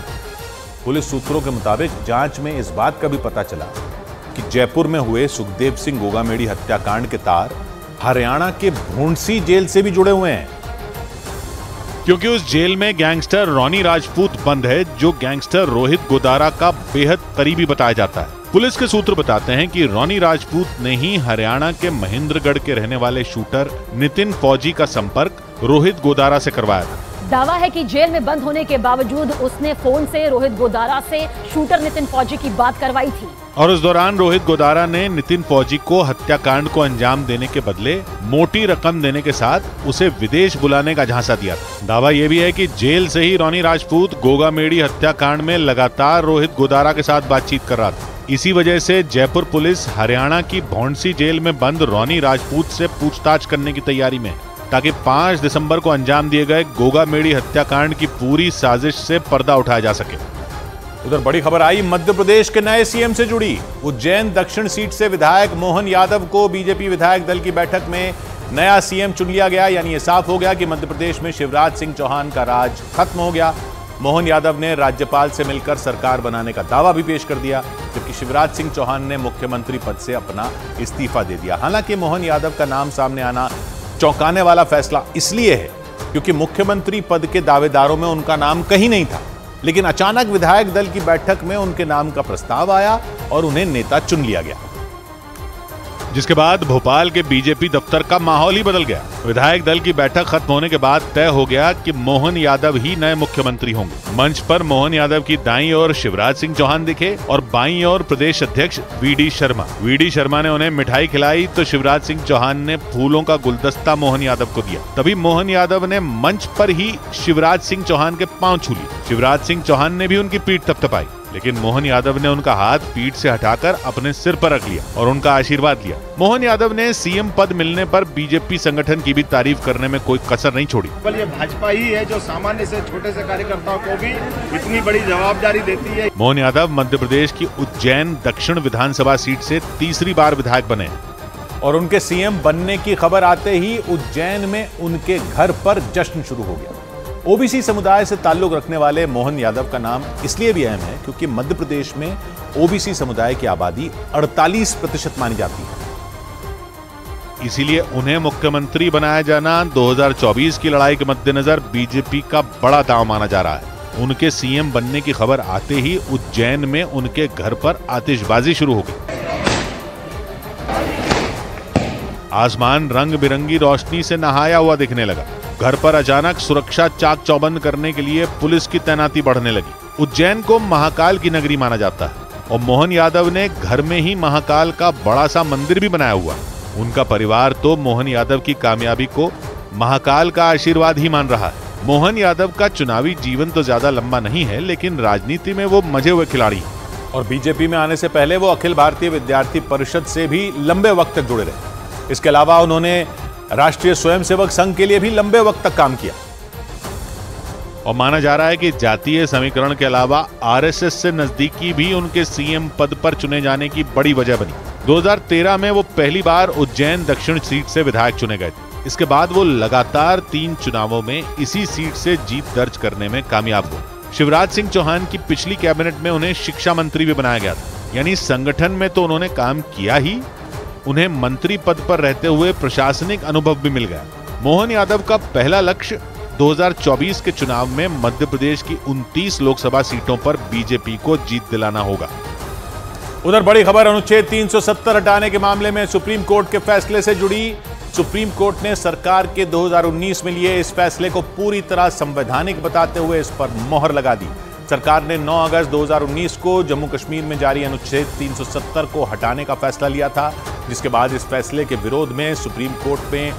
पुलिस सूत्रों के मुताबिक जांच में इस बात का भी पता चला कि जयपुर में हुए सुखदेव सिंह गोगा मेडी हत्याकांड के तार हरियाणा के भूंडसी जेल से भी जुड़े हुए हैं, क्योंकि उस जेल में गैंगस्टर रॉनी राजपूत बंद है, जो गैंगस्टर रोहित गोदारा का बेहद करीबी बताया जाता है। पुलिस के सूत्र बताते हैं कि रॉनी राजपूत ने ही हरियाणा के महेंद्रगढ़ के रहने वाले शूटर नितिन फौजी का संपर्क रोहित गोदारा से करवाया था। दावा है कि जेल में बंद होने के बावजूद उसने फोन से रोहित गोदारा से शूटर नितिन फौजी की बात करवाई थी और उस दौरान रोहित गोदारा ने नितिन फौजी को हत्याकांड को अंजाम देने के बदले मोटी रकम देने के साथ उसे विदेश बुलाने का झांसा दिया था। दावा यह भी है कि जेल से ही रॉनी राजपूत गोगा मेडी हत्याकांड में लगातार रोहित गोदारा के साथ बातचीत कर रहा था। इसी वजह से जयपुर पुलिस हरियाणा की भौंडसी जेल में बंद रॉनी राजपूत से पूछताछ करने की तैयारी में, ताकि 5 दिसंबर को अंजाम दिए गए गोगा मेडी हत्याकांड की पूरी साजिश से पर्दा उठाया जा सके। उधर बड़ी खबर आई मध्य प्रदेश के नए सीएम से जुड़ी। उज्जैन दक्षिण सीट से विधायक मोहन यादव को बीजेपी विधायक दल की बैठक में नया सीएम चुन लिया गया। यानी ये साफ हो गया कि मध्य प्रदेश में शिवराज सिंह चौहान का राज खत्म हो गया। मोहन यादव ने राज्यपाल से मिलकर सरकार बनाने का दावा भी पेश कर दिया, जबकि शिवराज सिंह चौहान ने मुख्यमंत्री पद से अपना इस्तीफा दे दिया। हालांकि मोहन यादव का नाम सामने आना चौंकाने वाला फैसला इसलिए है क्योंकि मुख्यमंत्री पद के दावेदारों में उनका नाम कहीं नहीं था, लेकिन अचानक विधायक दल की बैठक में उनके नाम का प्रस्ताव आया और उन्हें नेता चुन लिया गया। जिसके बाद भोपाल के बीजेपी दफ्तर का माहौल ही बदल गया। विधायक दल की बैठक खत्म होने के बाद तय हो गया कि मोहन यादव ही नए मुख्यमंत्री होंगे। मंच पर मोहन यादव की दाईं ओर शिवराज सिंह चौहान दिखे और बाईं ओर प्रदेश अध्यक्ष वीडी शर्मा। वीडी शर्मा ने उन्हें मिठाई खिलाई तो शिवराज सिंह चौहान ने फूलों का गुलदस्ता मोहन यादव को दिया। तभी मोहन यादव ने मंच पर ही शिवराज सिंह चौहान के पांव छू लिए। शिवराज सिंह चौहान ने भी उनकी पीठ थपथपाई, लेकिन मोहन यादव ने उनका हाथ पीठ से हटाकर अपने सिर पर रख लिया और उनका आशीर्वाद लिया। मोहन यादव ने सीएम पद मिलने पर बीजेपी संगठन की भी तारीफ करने में कोई कसर नहीं छोड़ी। ये भाजपा ही है जो सामान्य से छोटे से कार्यकर्ताओं को भी इतनी बड़ी जवाबदारी देती है। मोहन यादव मध्य प्रदेश की उज्जैन दक्षिण विधानसभा सीट से तीसरी बार विधायक बने और उनके सीएम बनने की खबर आते ही उज्जैन में उनके घर पर जश्न शुरू हो गया। ओबीसी समुदाय से ताल्लुक रखने वाले मोहन यादव का नाम इसलिए भी अहम है क्योंकि मध्य प्रदेश में ओबीसी समुदाय की आबादी 48% मानी जाती है। इसीलिए उन्हें मुख्यमंत्री बनाया जाना 2024 की लड़ाई के मद्देनजर बीजेपी का बड़ा दांव माना जा रहा है। उनके सीएम बनने की खबर आते ही उज्जैन में उनके घर पर आतिशबाजी शुरू हो गई। आसमान रंग बिरंगी रोशनी से नहाया हुआ दिखने लगा। घर पर अचानक सुरक्षा चाक चौबंद करने के लिए पुलिस की तैनाती बढ़ने लगी। उज्जैन को महाकाल की नगरी माना जाता है और मोहन यादव ने घर में ही महाकाल का बड़ा सा मंदिर भी बनाया हुआ। उनका परिवार तो मोहन यादव की कामयाबी को महाकाल का आशीर्वाद ही मान रहा है। मोहन यादव का चुनावी जीवन तो ज्यादा लंबा नहीं है, लेकिन राजनीति में वो मजे हुए खिलाड़ी हैं। और बीजेपी में आने से पहले वो अखिल भारतीय विद्यार्थी परिषद से भी लंबे वक्त तक जुड़े रहे। इसके अलावा उन्होंने राष्ट्रीय स्वयंसेवक संघ के लिए भी लंबे वक्त तक काम किया और माना जा रहा है कि जातीय समीकरण के अलावा आरएसएस से नजदीकी भी उनके सीएम पद पर चुने जाने की बड़ी वजह बनी। 2013 में वो पहली बार उज्जैन दक्षिण सीट से विधायक चुने गए थे। इसके बाद वो लगातार 3 चुनावों में इसी सीट से जीत दर्ज करने में कामयाब हुए। शिवराज सिंह चौहान की पिछली कैबिनेट में उन्हें शिक्षा मंत्री भी बनाया गया था। यानी संगठन में तो उन्होंने काम किया ही, उन्हें मंत्री पद पर रहते हुए प्रशासनिक अनुभव भी मिल गया। मोहन यादव का पहला लक्ष्य 2024 के चुनाव में मध्य प्रदेश की 29 लोकसभा सीटों पर बीजेपी को जीत दिलाना होगा। उधर बड़ी खबर अनुच्छेद 370 हटाने के मामले में सुप्रीम कोर्ट के फैसले से जुड़ी। सुप्रीम कोर्ट ने सरकार के 2019 में लिए इस फैसले को पूरी तरह संवैधानिक बताते हुए इस पर मोहर लगा दी। सरकार ने 9 अगस्त 2019 को जम्मू कश्मीर में जारी अनुच्छेद 370 को हटाने का फैसला लिया था, जिसके बाद इस फैसले के विरोध में सुप्रीम कोर्ट में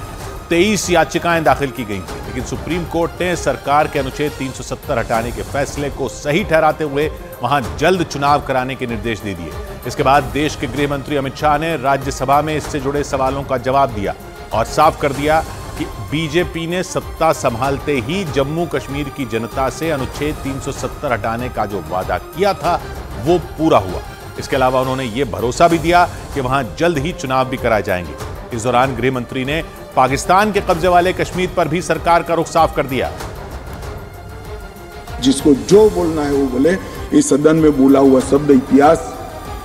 23 याचिकाएं दाखिल की गई थी। लेकिन सुप्रीम कोर्ट ने सरकार के अनुच्छेद 370 हटाने के फैसले को सही ठहराते हुए वहां जल्द चुनाव कराने के निर्देश दे दिए। इसके बाद देश के गृह मंत्री अमित शाह ने राज्यसभा में इससे जुड़े सवालों का जवाब दिया और साफ कर दिया कि बीजेपी ने सत्ता संभालते ही जम्मू कश्मीर की जनता से अनुच्छेद 370 हटाने का जो वादा किया था वो पूरा हुआ। इसके अलावा उन्होंने ये भरोसा भी दिया कि वहां जल्द ही चुनाव भी कराए जाएंगे। इस दौरान गृह मंत्री ने पाकिस्तान के कब्जे वाले कश्मीर पर भी सरकार का रुख साफ कर दिया। जिसको जो बोलना है वो बोले। इस सदन में बोला हुआ शब्द इतिहास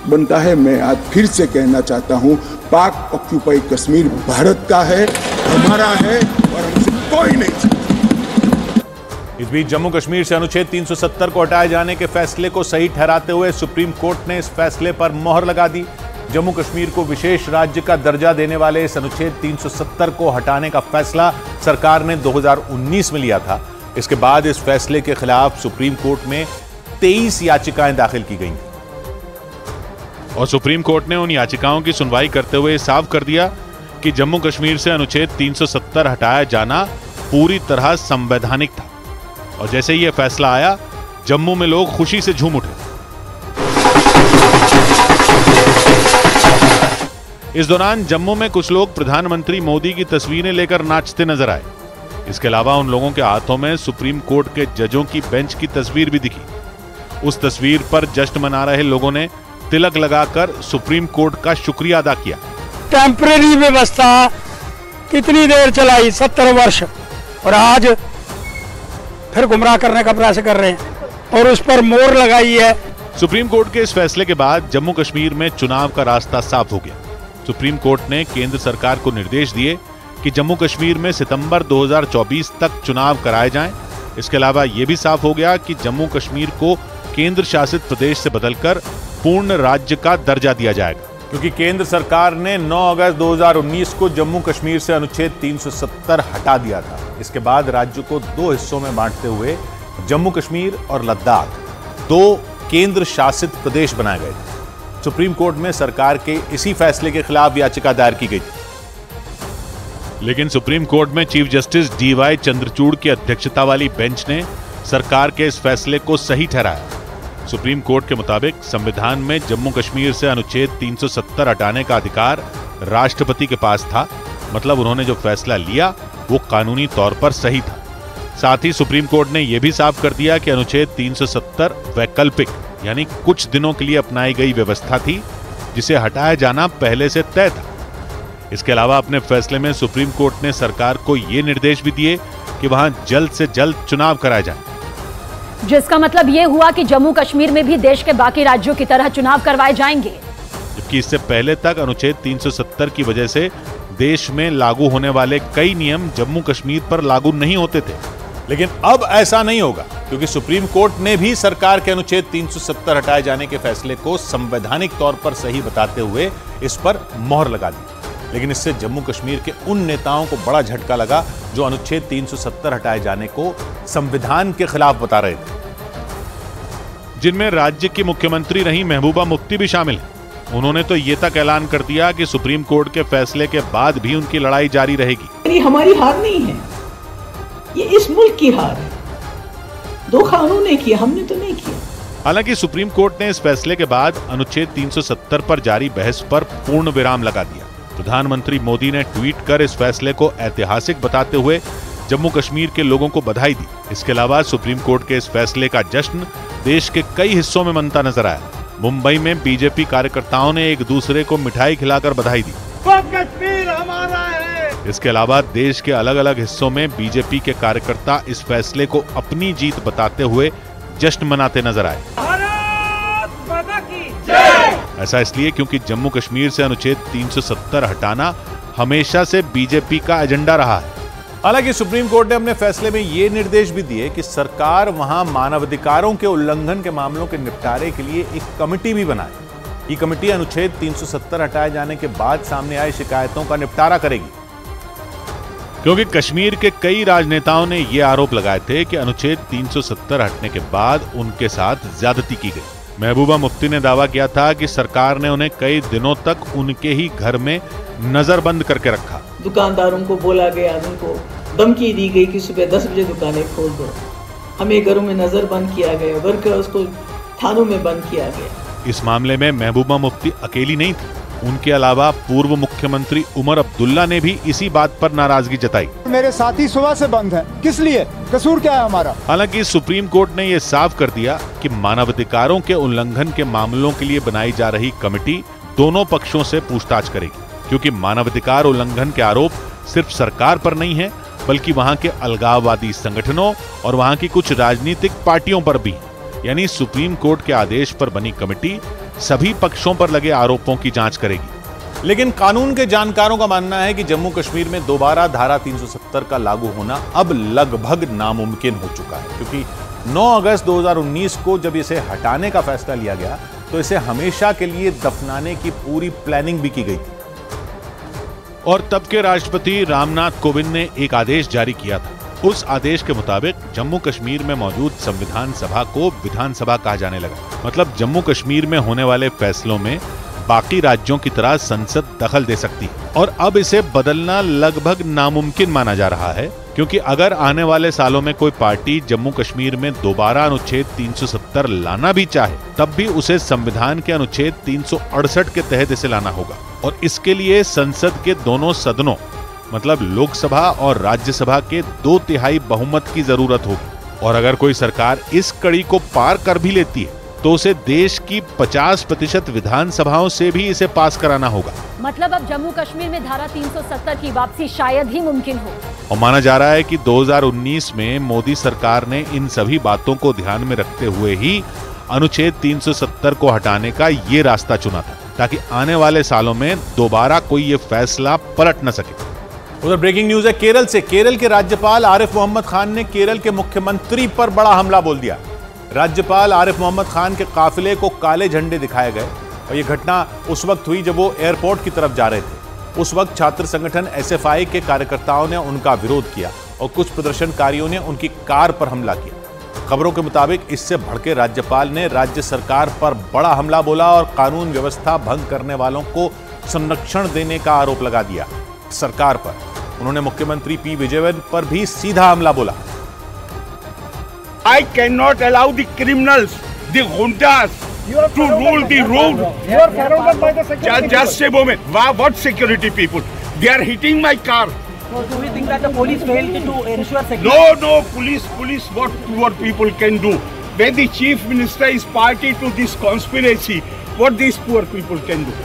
बनता है। मैं आज फिर से कहना चाहता हूं, पाक ऑक्यूपाई कश्मीर भारत का है, हमारा है और हमसे कोई नहीं। इस बीच जम्मू कश्मीर से अनुच्छेद 370 को हटाए जाने के फैसले को सही ठहराते हुए सुप्रीम कोर्ट ने इस फैसले पर मोहर लगा दी। जम्मू कश्मीर को विशेष राज्य का दर्जा देने वाले इस अनुच्छेद 370 को हटाने का फैसला सरकार ने 2019 में लिया था। इसके बाद इस फैसले के खिलाफ सुप्रीम कोर्ट में 23 याचिकाएं दाखिल की गई और सुप्रीम कोर्ट ने उन याचिकाओं की सुनवाई करते हुए साफ कर दिया कि जम्मू कश्मीर से अनुच्छेद 370 हटाया जाना पूरी तरह संवैधानिक था। और जैसे ही यह फैसला आया, जम्मू में लोग खुशी से झूम उठे। इस दौरान जम्मू में कुछ लोग प्रधानमंत्री मोदी की तस्वीरें लेकर नाचते नजर आए। इसके अलावा उन लोगों के हाथों में सुप्रीम कोर्ट के जजों की बेंच की तस्वीर भी दिखी। उस तस्वीर पर जश्न मना रहे लोगों ने तिलक लगाकर सुप्रीम कोर्ट का शुक्रिया अदा किया। टेम्परेरी व्यवस्था कितनी देर चलाई, 70 वर्ष, और आज फिर गुमराह करने का प्रयास कर रहे हैं और उस पर मोहर लगाई है। सुप्रीम कोर्ट के इस फैसले के बाद जम्मू कश्मीर में चुनाव का रास्ता साफ हो गया। सुप्रीम कोर्ट ने केंद्र सरकार को निर्देश दिए कि जम्मू कश्मीर में सितंबर 2024 तक चुनाव कराए जाएं। इसके अलावा यह भी साफ हो गया कि जम्मू कश्मीर को केंद्र शासित प्रदेश से बदलकर पूर्ण राज्य का दर्जा दिया जाएगा। क्योंकि केंद्र सरकार ने 9 अगस्त 2019 को जम्मू कश्मीर से अनुच्छेद 370 हटा दिया था। इसके बाद राज्य को 2 हिस्सों में बांटते हुए जम्मू कश्मीर और लद्दाख 2 केंद्र शासित प्रदेश बनाए गए थे। सुप्रीम कोर्ट में सरकार के इसी फैसले के खिलाफ याचिका दायर की गई थी। लेकिन सुप्रीम कोर्ट में चीफ जस्टिस DY चंद्रचूड़ की अध्यक्षता वाली बेंच ने सरकार के इस फैसले को सही ठहराया। सुप्रीम कोर्ट के मुताबिक संविधान में जम्मू कश्मीर से अनुच्छेद 370 हटाने का अधिकार राष्ट्रपति के पास था। मतलब उन्होंने जो फैसला लिया वो कानूनी तौर पर सही था। साथ ही सुप्रीम कोर्ट ने यह भी साफ कर दिया कि अनुच्छेद 370 वैकल्पिक यानी कुछ दिनों के लिए अपनाई गई व्यवस्था थी, जिसे हटाया जाना पहले से तय था। इसके अलावा अपने फैसले में सुप्रीम कोर्ट ने सरकार को ये निर्देश भी दिए कि वहां जल्द से जल्द चुनाव कराए जाए, जिसका मतलब यह हुआ कि जम्मू कश्मीर में भी देश के बाकी राज्यों की तरह चुनाव करवाए जाएंगे। जबकि इससे पहले तक अनुच्छेद 370 की वजह से देश में लागू होने वाले कई नियम जम्मू कश्मीर पर लागू नहीं होते थे। लेकिन अब ऐसा नहीं होगा, क्योंकि सुप्रीम कोर्ट ने भी सरकार के अनुच्छेद 370 हटाए जाने के फैसले को संवैधानिक तौर पर सही बताते हुए इस पर मोहर लगा दी। लेकिन इससे जम्मू कश्मीर के उन नेताओं को बड़ा झटका लगा जो अनुच्छेद 370 हटाए जाने को संविधान के खिलाफ बता रहे थे, जिनमें राज्य की मुख्यमंत्री रही महबूबा मुफ्ती भी शामिल है। उन्होंने तो ये तक ऐलान कर दिया कि सुप्रीम कोर्ट के फैसले के बाद भी उनकी लड़ाई जारी रहेगी। ये हमारी हार नहीं है, ये इस मुल्क की हार है। धोखा उन्होंने किया, हमने तो नहीं किया। हालांकि सुप्रीम कोर्ट ने इस फैसले के बाद अनुच्छेद 370 पर जारी बहस पर पूर्ण विराम लगा दिया। प्रधानमंत्री मोदी ने ट्वीट कर इस फैसले को ऐतिहासिक बताते हुए जम्मू कश्मीर के लोगों को बधाई दी। इसके अलावा सुप्रीम कोर्ट के इस फैसले का जश्न देश के कई हिस्सों में मनता नजर आया। मुंबई में बीजेपी कार्यकर्ताओं ने एक दूसरे को मिठाई खिलाकर बधाई दी। कश्मीर हमारा है। इसके अलावा देश के अलग अलग हिस्सों में बीजेपी के कार्यकर्ता इस फैसले को अपनी जीत बताते हुए जश्न मनाते नजर आए। ऐसा इसलिए क्योंकि जम्मू कश्मीर से अनुच्छेद 370 हटाना हमेशा से बीजेपी का एजेंडा रहा है। हालांकि सुप्रीम कोर्ट ने अपने फैसले में ये निर्देश भी दिए कि सरकार वहां मानवाधिकारों के उल्लंघन के मामलों के निपटारे के लिए एक कमेटी भी बनाए। ये कमेटी अनुच्छेद 370 हटाए जाने के बाद सामने आई शिकायतों का निपटारा करेगी। क्योंकि कश्मीर के कई राजनेताओं ने ये आरोप लगाए थे कि अनुच्छेद 370 हटने के बाद उनके साथ ज्यादती की गई। महबूबा मुफ्ती ने दावा किया था कि सरकार ने उन्हें कई दिनों तक उनके ही घर में नजरबंद करके रखा। दुकानदारों को बोला गया, उनको धमकी दी गई कि सुबह 10 बजे दुकानें खोल दो। हमें घरों में नजरबंद किया गया, वर्कर्स को थानों में बंद किया गया। इस मामले में महबूबा मुफ्ती अकेली नहीं थी। उनके अलावा पूर्व मुख्यमंत्री उमर अब्दुल्ला ने भी इसी बात पर नाराजगी जताई। मेरे साथी सुबह से बंद हैं, किस लिए? कसूर क्या है हमारा? हालांकि सुप्रीम कोर्ट ने यह साफ कर दिया कि मानवाधिकारों के उल्लंघन के मामलों के लिए बनाई जा रही कमेटी दोनों पक्षों से पूछताछ करेगी, क्योंकि मानवाधिकार उल्लंघन के आरोप सिर्फ सरकार पर नहीं है, बल्कि वहां के अलगाववादी संगठनों और वहां की कुछ राजनीतिक पार्टियों पर भी। यानी सुप्रीम कोर्ट के आदेश पर बनी कमेटी सभी पक्षों पर लगे आरोपों की जांच करेगी। लेकिन कानून के जानकारों का मानना है कि जम्मू कश्मीर में दोबारा धारा 370 का लागू होना अब लगभग नामुमकिन हो चुका है, क्योंकि 9 अगस्त 2019 को जब इसे हटाने का फैसला लिया गया तो इसे हमेशा के लिए दफनाने की पूरी प्लानिंग भी की गई थी। और तब के राष्ट्रपति रामनाथ कोविंद ने एक आदेश जारी किया था। उस आदेश के मुताबिक जम्मू कश्मीर में मौजूद संविधान सभा को विधानसभा कहा जाने लगा। मतलब जम्मू कश्मीर में होने वाले फैसलों में बाकी राज्यों की तरह संसद दखल दे सकती है। और अब इसे बदलना लगभग नामुमकिन माना जा रहा है, क्योंकि अगर आने वाले सालों में कोई पार्टी जम्मू कश्मीर में दोबारा अनुच्छेद 370 लाना भी चाहे, तब भी उसे संविधान के अनुच्छेद 368 के तहत इसे लाना होगा। और इसके लिए संसद के दोनों सदनों मतलब लोकसभा और राज्यसभा के 2/3 बहुमत की जरूरत होगी। और अगर कोई सरकार इस कड़ी को पार कर भी लेती है तो उसे देश की 50% विधानसभाओं से भी इसे पास कराना होगा। मतलब अब जम्मू कश्मीर में धारा 370 की वापसी शायद ही मुमकिन हो। और माना जा रहा है कि 2019 में मोदी सरकार ने इन सभी बातों को ध्यान में रखते हुए ही अनुच्छेद 370 को हटाने का ये रास्ता चुना था, ताकि आने वाले सालों में दोबारा कोई ये फैसला पलट न सके। उधर ब्रेकिंग न्यूज है केरल से। केरल के राज्यपाल आरिफ मोहम्मद खान ने केरल के मुख्यमंत्री पर बड़ा हमला बोल दिया। राज्यपाल आरिफ मोहम्मद खान के काफिले को काले झंडे दिखाए गए। और ये घटना उस वक्त हुई जब वो एयरपोर्ट की तरफ जा रहे थे। उस वक्त छात्र संगठन SFI के कार्यकर्ताओं ने उनका विरोध किया और कुछ प्रदर्शनकारियों ने उनकी कार पर हमला किया। खबरों के मुताबिक इससे भड़के राज्यपाल ने राज्य सरकार पर बड़ा हमला बोला और कानून व्यवस्था भंग करने वालों को संरक्षण देने का आरोप लगा दिया सरकार पर। उन्होंने मुख्यमंत्री P. विजयन पर भी सीधा हमला बोला। I cannot allow the criminals, the juntas, to rule the road. You are surrounded by the security. Just a moment. What security people? They are hitting my car. So do we think that the police failed to ensure security? No, police, what poor people can do? When the chief minister is party to this conspiracy, what these poor people can do?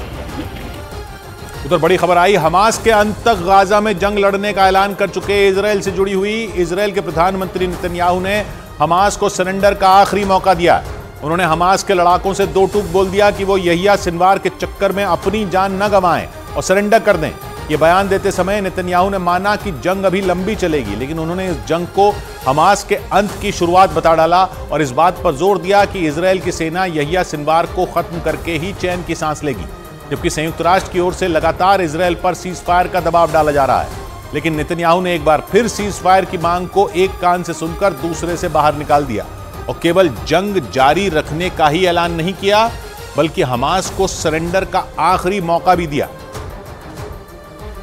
उधर बड़ी खबर आई, Hamas के अंत तक Gaza में जंग लड़ने का ऐलान कर चुके इजराइल से जुड़ी हुई। इजराइल के प्रधानमंत्री नेतन्याहू ने हमास को सरेंडर का आखिरी मौका दिया। उन्होंने हमास के लड़ाकों से दो टूक बोल दिया कि वो यहिया सिनवार के चक्कर में अपनी जान न गंवाएं और सरेंडर कर दें। ये बयान देते समय नेतन्याहू ने माना कि जंग अभी लंबी चलेगी, लेकिन उन्होंने इस जंग को हमास के अंत की शुरुआत बता डाला और इस बात पर जोर दिया कि इजराइल की सेना यहिया सिनवार को खत्म करके ही चैन की सांस लेगी। जबकि संयुक्त राष्ट्र की ओर से लगातार इजराइल पर सीज फायर का दबाव डाला जा रहा है, लेकिन नेतन्याहू ने एक बार फिर सीज फायर की मांग को एक कान से सुनकर दूसरे से बाहर निकाल दिया और केवल जंग जारी रखने का ही ऐलान नहीं किया, बल्कि हमास को सरेंडर का आखिरी मौका भी दिया।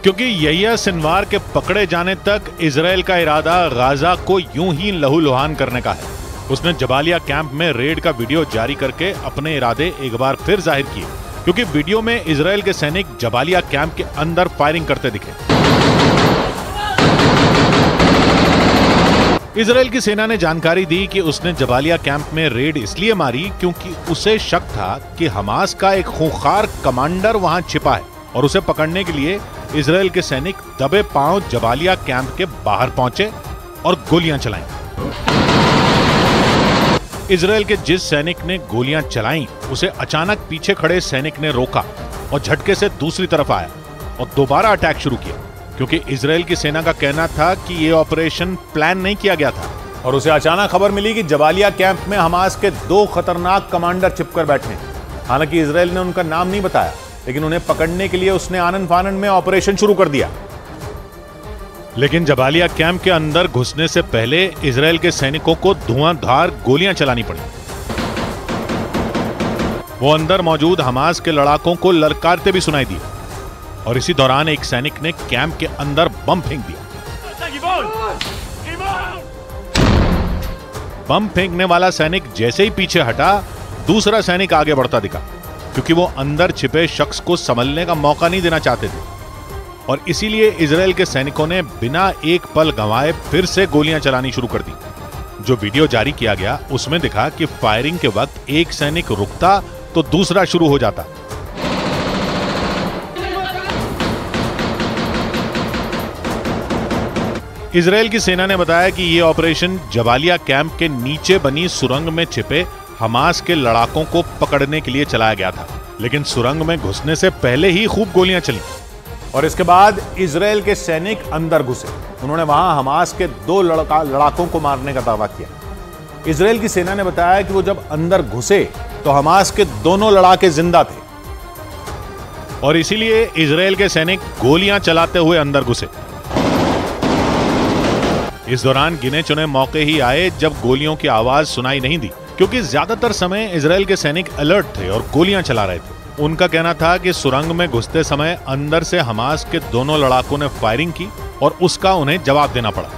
क्योंकि यहिया सिनवार के पकड़े जाने तक इजराइल का इरादा गाजा को यूं ही लहूलुहान करने का है। उसने जबालिया कैंप में रेड का वीडियो जारी करके अपने इरादे एक बार फिर जाहिर किए, क्योंकि वीडियो में इजराइल के सैनिक जबालिया कैंप के अंदर फायरिंग करते दिखे। इजराइल की सेना ने जानकारी दी कि उसने जबालिया कैंप में रेड इसलिए मारी क्योंकि उसे शक था कि हमास का एक खूंखार कमांडर वहां छिपा है और उसे पकड़ने के लिए इजराइल के सैनिक दबे पांव जबालिया कैंप के बाहर पहुंचे और गोलियां चलाईं। इजराइल के जिस सैनिक ने गोलियां चलाईं, उसे अचानक पीछे खड़े सैनिक ने रोका और झटके से दूसरी तरफ आया और दोबारा अटैक शुरू किया, क्योंकि इजराइल की सेना का कहना था कि यह ऑपरेशन प्लान नहीं किया गया था। और उसे अचानक खबर मिली कि जबालिया कैंप में हमास के दो खतरनाक कमांडर छिपकर बैठे हैं। हालांकि इजराइल ने उनका नाम नहीं बताया, लेकिन उन्हें पकड़ने के लिए उसने आनन फानन में ऑपरेशन शुरू कर दिया। लेकिन जबालिया कैंप के अंदर घुसने से पहले इजराइल के सैनिकों को धुआंधार गोलियां चलानी पड़ी। वो अंदर मौजूद हमास के लड़ाकों को ललकारते भी सुनाई दिए और इसी दौरान एक सैनिक ने कैंप के अंदर बम फेंक दिया। बम फेंकने वाला सैनिक जैसे ही पीछे हटा, दूसरा सैनिक आगे बढ़ता दिखा, क्योंकि वो अंदर छिपे शख्स को संभलने का मौका नहीं देना चाहते थे। और इसीलिए इजराइल के सैनिकों ने बिना एक पल गंवाए फिर से गोलियां चलानी शुरू कर दी। जो वीडियो जारी किया गया उसमें दिखा कि फायरिंग के वक्त एक सैनिक रुकता तो दूसरा शुरू हो जाता। इजराइल की सेना ने बताया कि यह ऑपरेशन जबालिया कैंप के नीचे बनी सुरंग में छिपे हमास के लड़ाकों को पकड़ने के लिए चलाया गया था, लेकिन सुरंग में घुसने से पहले ही खूब गोलियां चली और इसके बाद इजराइल के सैनिक अंदर घुसे। उन्होंने वहां हमास के दो लड़ाकों को मारने का दावा किया। इजराइल की सेना ने बताया कि वो जब अंदर घुसे तो हमास के दोनों लड़ाके जिंदा थे और इसीलिए इजराइल के सैनिक गोलियां चलाते हुए अंदर घुसे। इस दौरान गिने चुने मौके ही आए जब गोलियों की आवाज सुनाई नहीं दी, क्योंकि ज्यादातर समय इजराइल के सैनिक अलर्ट थे और गोलियां चला रहे थे। उनका कहना था कि सुरंग में घुसते समय अंदर से हमास के दोनों लड़ाकों ने फायरिंग की और उसका उन्हें जवाब देना पड़ा।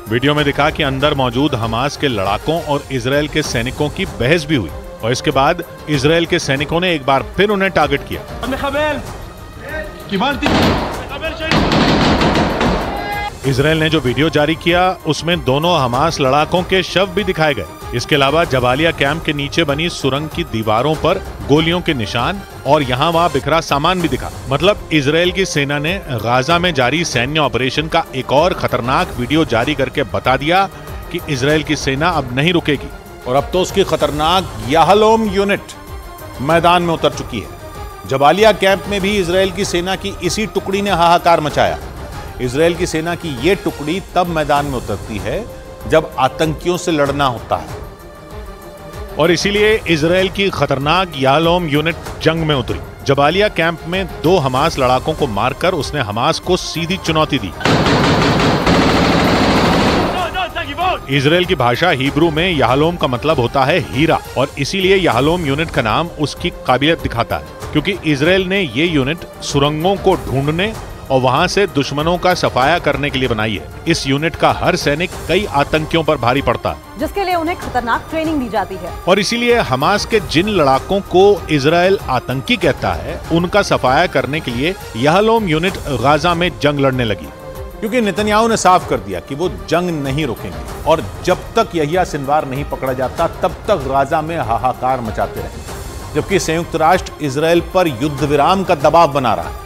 वीडियो में दिखा कि अंदर मौजूद हमास के लड़ाकों और इजराइल के सैनिकों की बहस भी हुई और इसके बाद इजराइल के सैनिकों ने एक बार फिर उन्हें टारगेट किया। इजराइल ने जो वीडियो जारी किया उसमें दोनों हमास लड़ाकों के शव भी दिखाए गए। इसके अलावा जबालिया कैंप के नीचे बनी सुरंग की दीवारों पर गोलियों के निशान और यहाँ वहाँ बिखरा सामान भी दिखा। मतलब इजराइल की सेना ने गाजा में जारी सैन्य ऑपरेशन का एक और खतरनाक वीडियो जारी करके बता दिया कि इजराइल की सेना अब नहीं रुकेगी और अब तो उसकी खतरनाक याहलोम यूनिट मैदान में उतर चुकी है। जबालिया कैंप में भी इजराइल की सेना की इसी टुकड़ी ने हाहाकार मचाया। इजराइल की सेना की यह टुकड़ी तब मैदान में उतरती है जब आतंकियों से लड़ना होता है। और इसीलिए इजराइल की खतरनाक याहलोम यूनिट जंग में उतरी। जबालिया कैंप में 2 हमास लड़ाकों को मारकर उसने हमास को सीधी चुनौती दी। इजराइल की भाषा हिब्रू में याहलोम का मतलब होता है हीरा, और इसीलिए याहलोम यूनिट का नाम उसकी काबिलियत दिखाता है, क्योंकि इजराइल ने ये यूनिट सुरंगों को ढूंढने और वहां से दुश्मनों का सफाया करने के लिए बनाई है। इस यूनिट का हर सैनिक कई आतंकियों पर भारी पड़ता है, जिसके लिए उन्हें खतरनाक ट्रेनिंग दी जाती है। और इसीलिए हमास के जिन लड़ाकों को इजराइल आतंकी कहता है, उनका सफाया करने के लिए याहलोम यूनिट गाजा में जंग लड़ने लगी। क्योंकि नेतन्याहू ने साफ कर दिया कि वो जंग नहीं रोकेंगे, और जब तक यहिया सिनवार नहीं पकड़ा जाता तब तक गाजा में हाहाकार मचाते रहेंगे, जबकि संयुक्त राष्ट्र इजराइल पर युद्ध विराम का दबाव बना रहा है।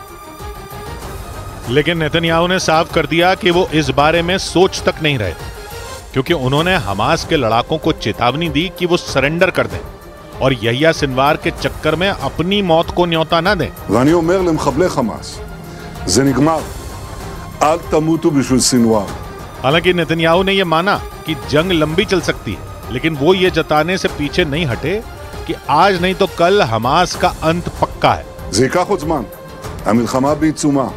लेकिन नेतन्याहू ने साफ कर दिया कि वो इस बारे में सोच तक नहीं रहे, क्योंकि उन्होंने हमास के लड़ाकों को चेतावनी दी कि वो सरेंडर कर दें और यहिया सिनवार के चक्कर में अपनी मौत को न्योता न दें। ואני אומר למחבלי חמאס, זה נגמר. אל תמותו בשביל סנוואר. हालांकि नेतन्याहू ने यह माना कि जंग लंबी चल सकती है, लेकिन वो ये जताने से पीछे नहीं हटे कि आज नहीं तो कल हमास का अंत पक्का है। זה ייקח עוד זמן. המלחמה בעיצומה.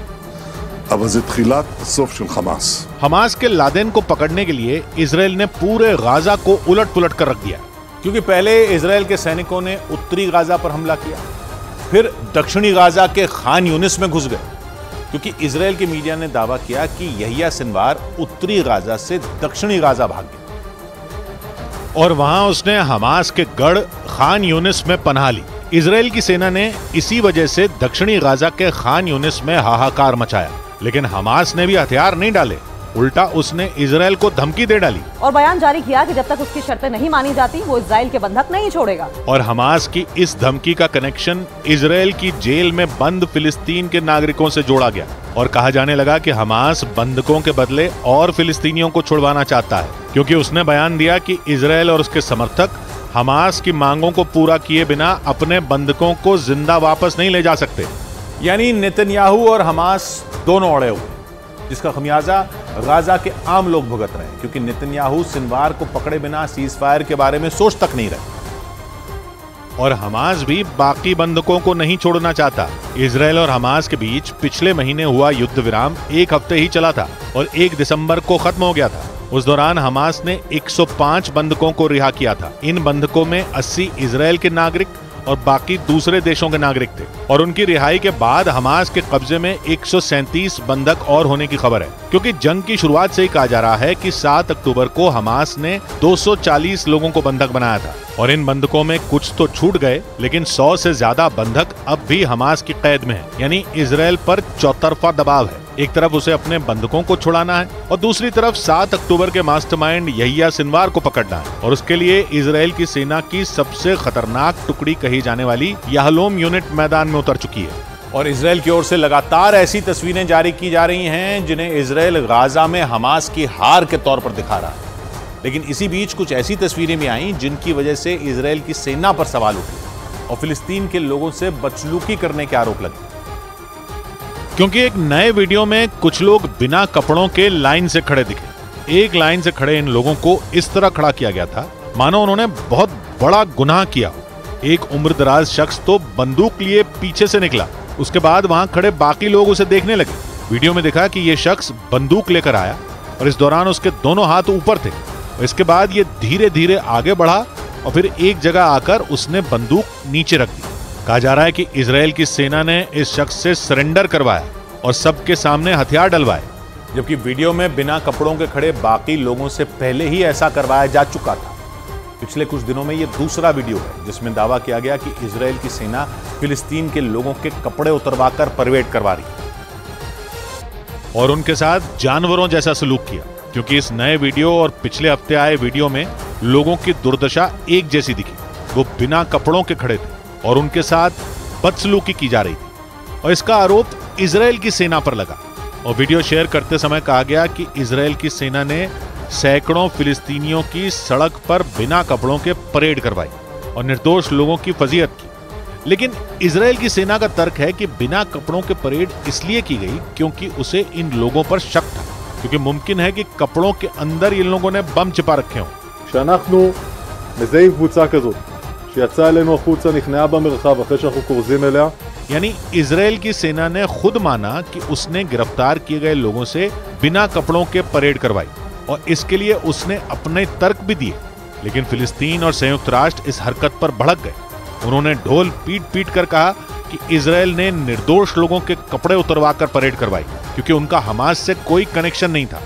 אבל זה תחילת הסוף של חמאס. हमास के लादेन को पकड़ने के लिए इजराइल ने पूरे गाजा को उलट-पुलट कर रख दिया, क्योंकि पहले इजराइल के सैनिकों ने उत्तरी गाजा पर हमला किया, फिर दक्षिणी गाजा के खान यूनिस में घुस गए, क्योंकि इजराइल के मीडिया ने दावा किया कि यहिया सिनवार उत्तरी गाजा से दक्षिणी गाजा भाग गया और वहां उसने हमास के गढ़ खान यूनिस में पनाह ली। इजराइल की सेना ने इसी वजह से दक्षिणी गाजा के खान यूनिस में हाहाकार मचाया, लेकिन हमास ने भी हथियार नहीं डाले, उल्टा उसने इजराइल को धमकी दे डाली और बयान जारी किया कि जब तक उसकी शर्तें नहीं मानी जाती वो इजराइल के बंधक नहीं छोड़ेगा। और हमास की इस धमकी का कनेक्शन इजराइल की जेल में बंद फिलिस्तीन के नागरिकों से जोड़ा गया और कहा जाने लगा कि हमास बंधकों के बदले और फिलिस्तीनियों को छुड़वाना चाहता है, क्योंकि उसने बयान दिया कि इजराइल और उसके समर्थक हमास की मांगों को पूरा किए बिना अपने बंधकों को जिंदा वापस नहीं ले जा सकते। यानी नेतन्याहू और हमास दोनों अड़े हुए, जिसका खमियाजा गाजा के आम लोग भुगत रहे हैं, क्योंकि नेतन्याहू सिनवार को पकड़े बिना सीज फायर के बारे में सोच तक नहीं रहे। और हमास भी बाकी बंधकों को नहीं छोड़ना चाहता। इजराइल और हमास के बीच पिछले महीने हुआ युद्ध विराम 1 हफ्ते ही चला था और 1 दिसंबर को खत्म हो गया था। उस दौरान हमास ने 105 बंधकों को रिहा किया था। इन बंधकों में 80 इजराइल के नागरिक और बाकी दूसरे देशों के नागरिक थे, और उनकी रिहाई के बाद हमास के कब्जे में 137 बंधक और होने की खबर है, क्योंकि जंग की शुरुआत से ही कहा जा रहा है कि 7 अक्टूबर को हमास ने 240 लोगों को बंधक बनाया था और इन बंधकों में कुछ तो छूट गए, लेकिन 100 से ज्यादा बंधक अब भी हमास की कैद में है। यानी इजराइल पर चौतरफा दबाव है। एक तरफ उसे अपने बंधकों को छुड़ाना है और दूसरी तरफ 7 अक्टूबर के मास्टरमाइंड यहिया सिनवार को पकड़ना है, और उसके लिए इजराइल की सेना की सबसे खतरनाक टुकड़ी कही जाने वाली याहलोम यूनिट मैदान में उतर चुकी है। और इजराइल की ओर से लगातार ऐसी तस्वीरें जारी की जा रही हैं जिन्हें इजराइल गाजा में हमास की हार के तौर पर दिखा रहा है। लेकिन इसी बीच कुछ ऐसी तस्वीरें भी आईं जिनकी वजह से इजराइल की सेना पर सवाल उठे और फिलिस्तीन के लोगों से बदसलूकी करने के आरोप लगे, क्योंकि एक नए वीडियो में कुछ लोग बिना कपड़ों के लाइन से खड़े दिखे। एक लाइन से खड़े इन लोगों को इस तरह खड़ा किया गया था मानो उन्होंने बहुत बड़ा गुनाह किया। एक उम्रदराज शख्स तो बंदूक लिए पीछे से निकला, उसके बाद वहां खड़े बाकी लोग उसे देखने लगे। वीडियो में दिखा कि ये शख्स बंदूक लेकर आया और इस दौरान उसके दोनों हाथ ऊपर थे। इसके बाद ये धीरे धीरे आगे बढ़ा और फिर एक जगह आकर उसने बंदूक नीचे रख दी। कहा जा रहा है कि इजराइल की सेना ने इस शख्स से सरेंडर करवाया और सबके सामने हथियार डलवाए, जबकि वीडियो में बिना कपड़ों के खड़े बाकी लोगों से पहले ही ऐसा करवाया जा चुका था। पिछले कुछ दिनों में यह दूसरा वीडियो है जिसमें दावा किया गया कि इजराइल की सेना फिलिस्तीन के लोगों के कपड़े उतरवाकर परेड करवा रही और उनके साथ जानवरों जैसा सलूक किया, क्योंकि इस नए वीडियो और पिछले हफ्ते आए वीडियो में लोगों की दुर्दशा एक जैसी दिखी। वो बिना कपड़ों के खड़े थे और उनके साथ बदसलूकी की जा रही थी और इसका आरोप इजराइल की सेना पर लगा। और वीडियो शेयर करते समय कहा गया कि इजराइल की सेना ने सैकड़ों फिलिस्तीनियों की सड़क पर बिना कपड़ों के परेड करवाई और निर्दोष लोगों की फजीहत की। लेकिन इजराइल की सेना का तर्क है कि बिना कपड़ों के परेड इसलिए की गई क्योंकि उसे इन लोगों पर शक था, क्योंकि मुमकिन है कि कपड़ों के अंदर इन लोगों ने बम छिपा रखे हों। שאנחנו מזהים קבוצה כזאת שיצאה אלינו החוצה, נכנעה במרחב אחרי שאנחנו כורזים אליה. यानी इजराइल की सेना ने खुद माना कि उसने गिरफ्तार किए गए लोगों से बिना कपड़ों के परेड करवाई और इसके लिए उसने अपने तर्क भी दिए, लेकिन फिलिस्तीन और संयुक्त राष्ट्र इस हरकत पर भड़क गए। उन्होंने ढोल पीट पीट कर कहा कि इजराइल ने निर्दोष लोगों के कपड़े उतरवाकर परेड करवाई क्योंकि उनका हमास से कोई कनेक्शन नहीं था।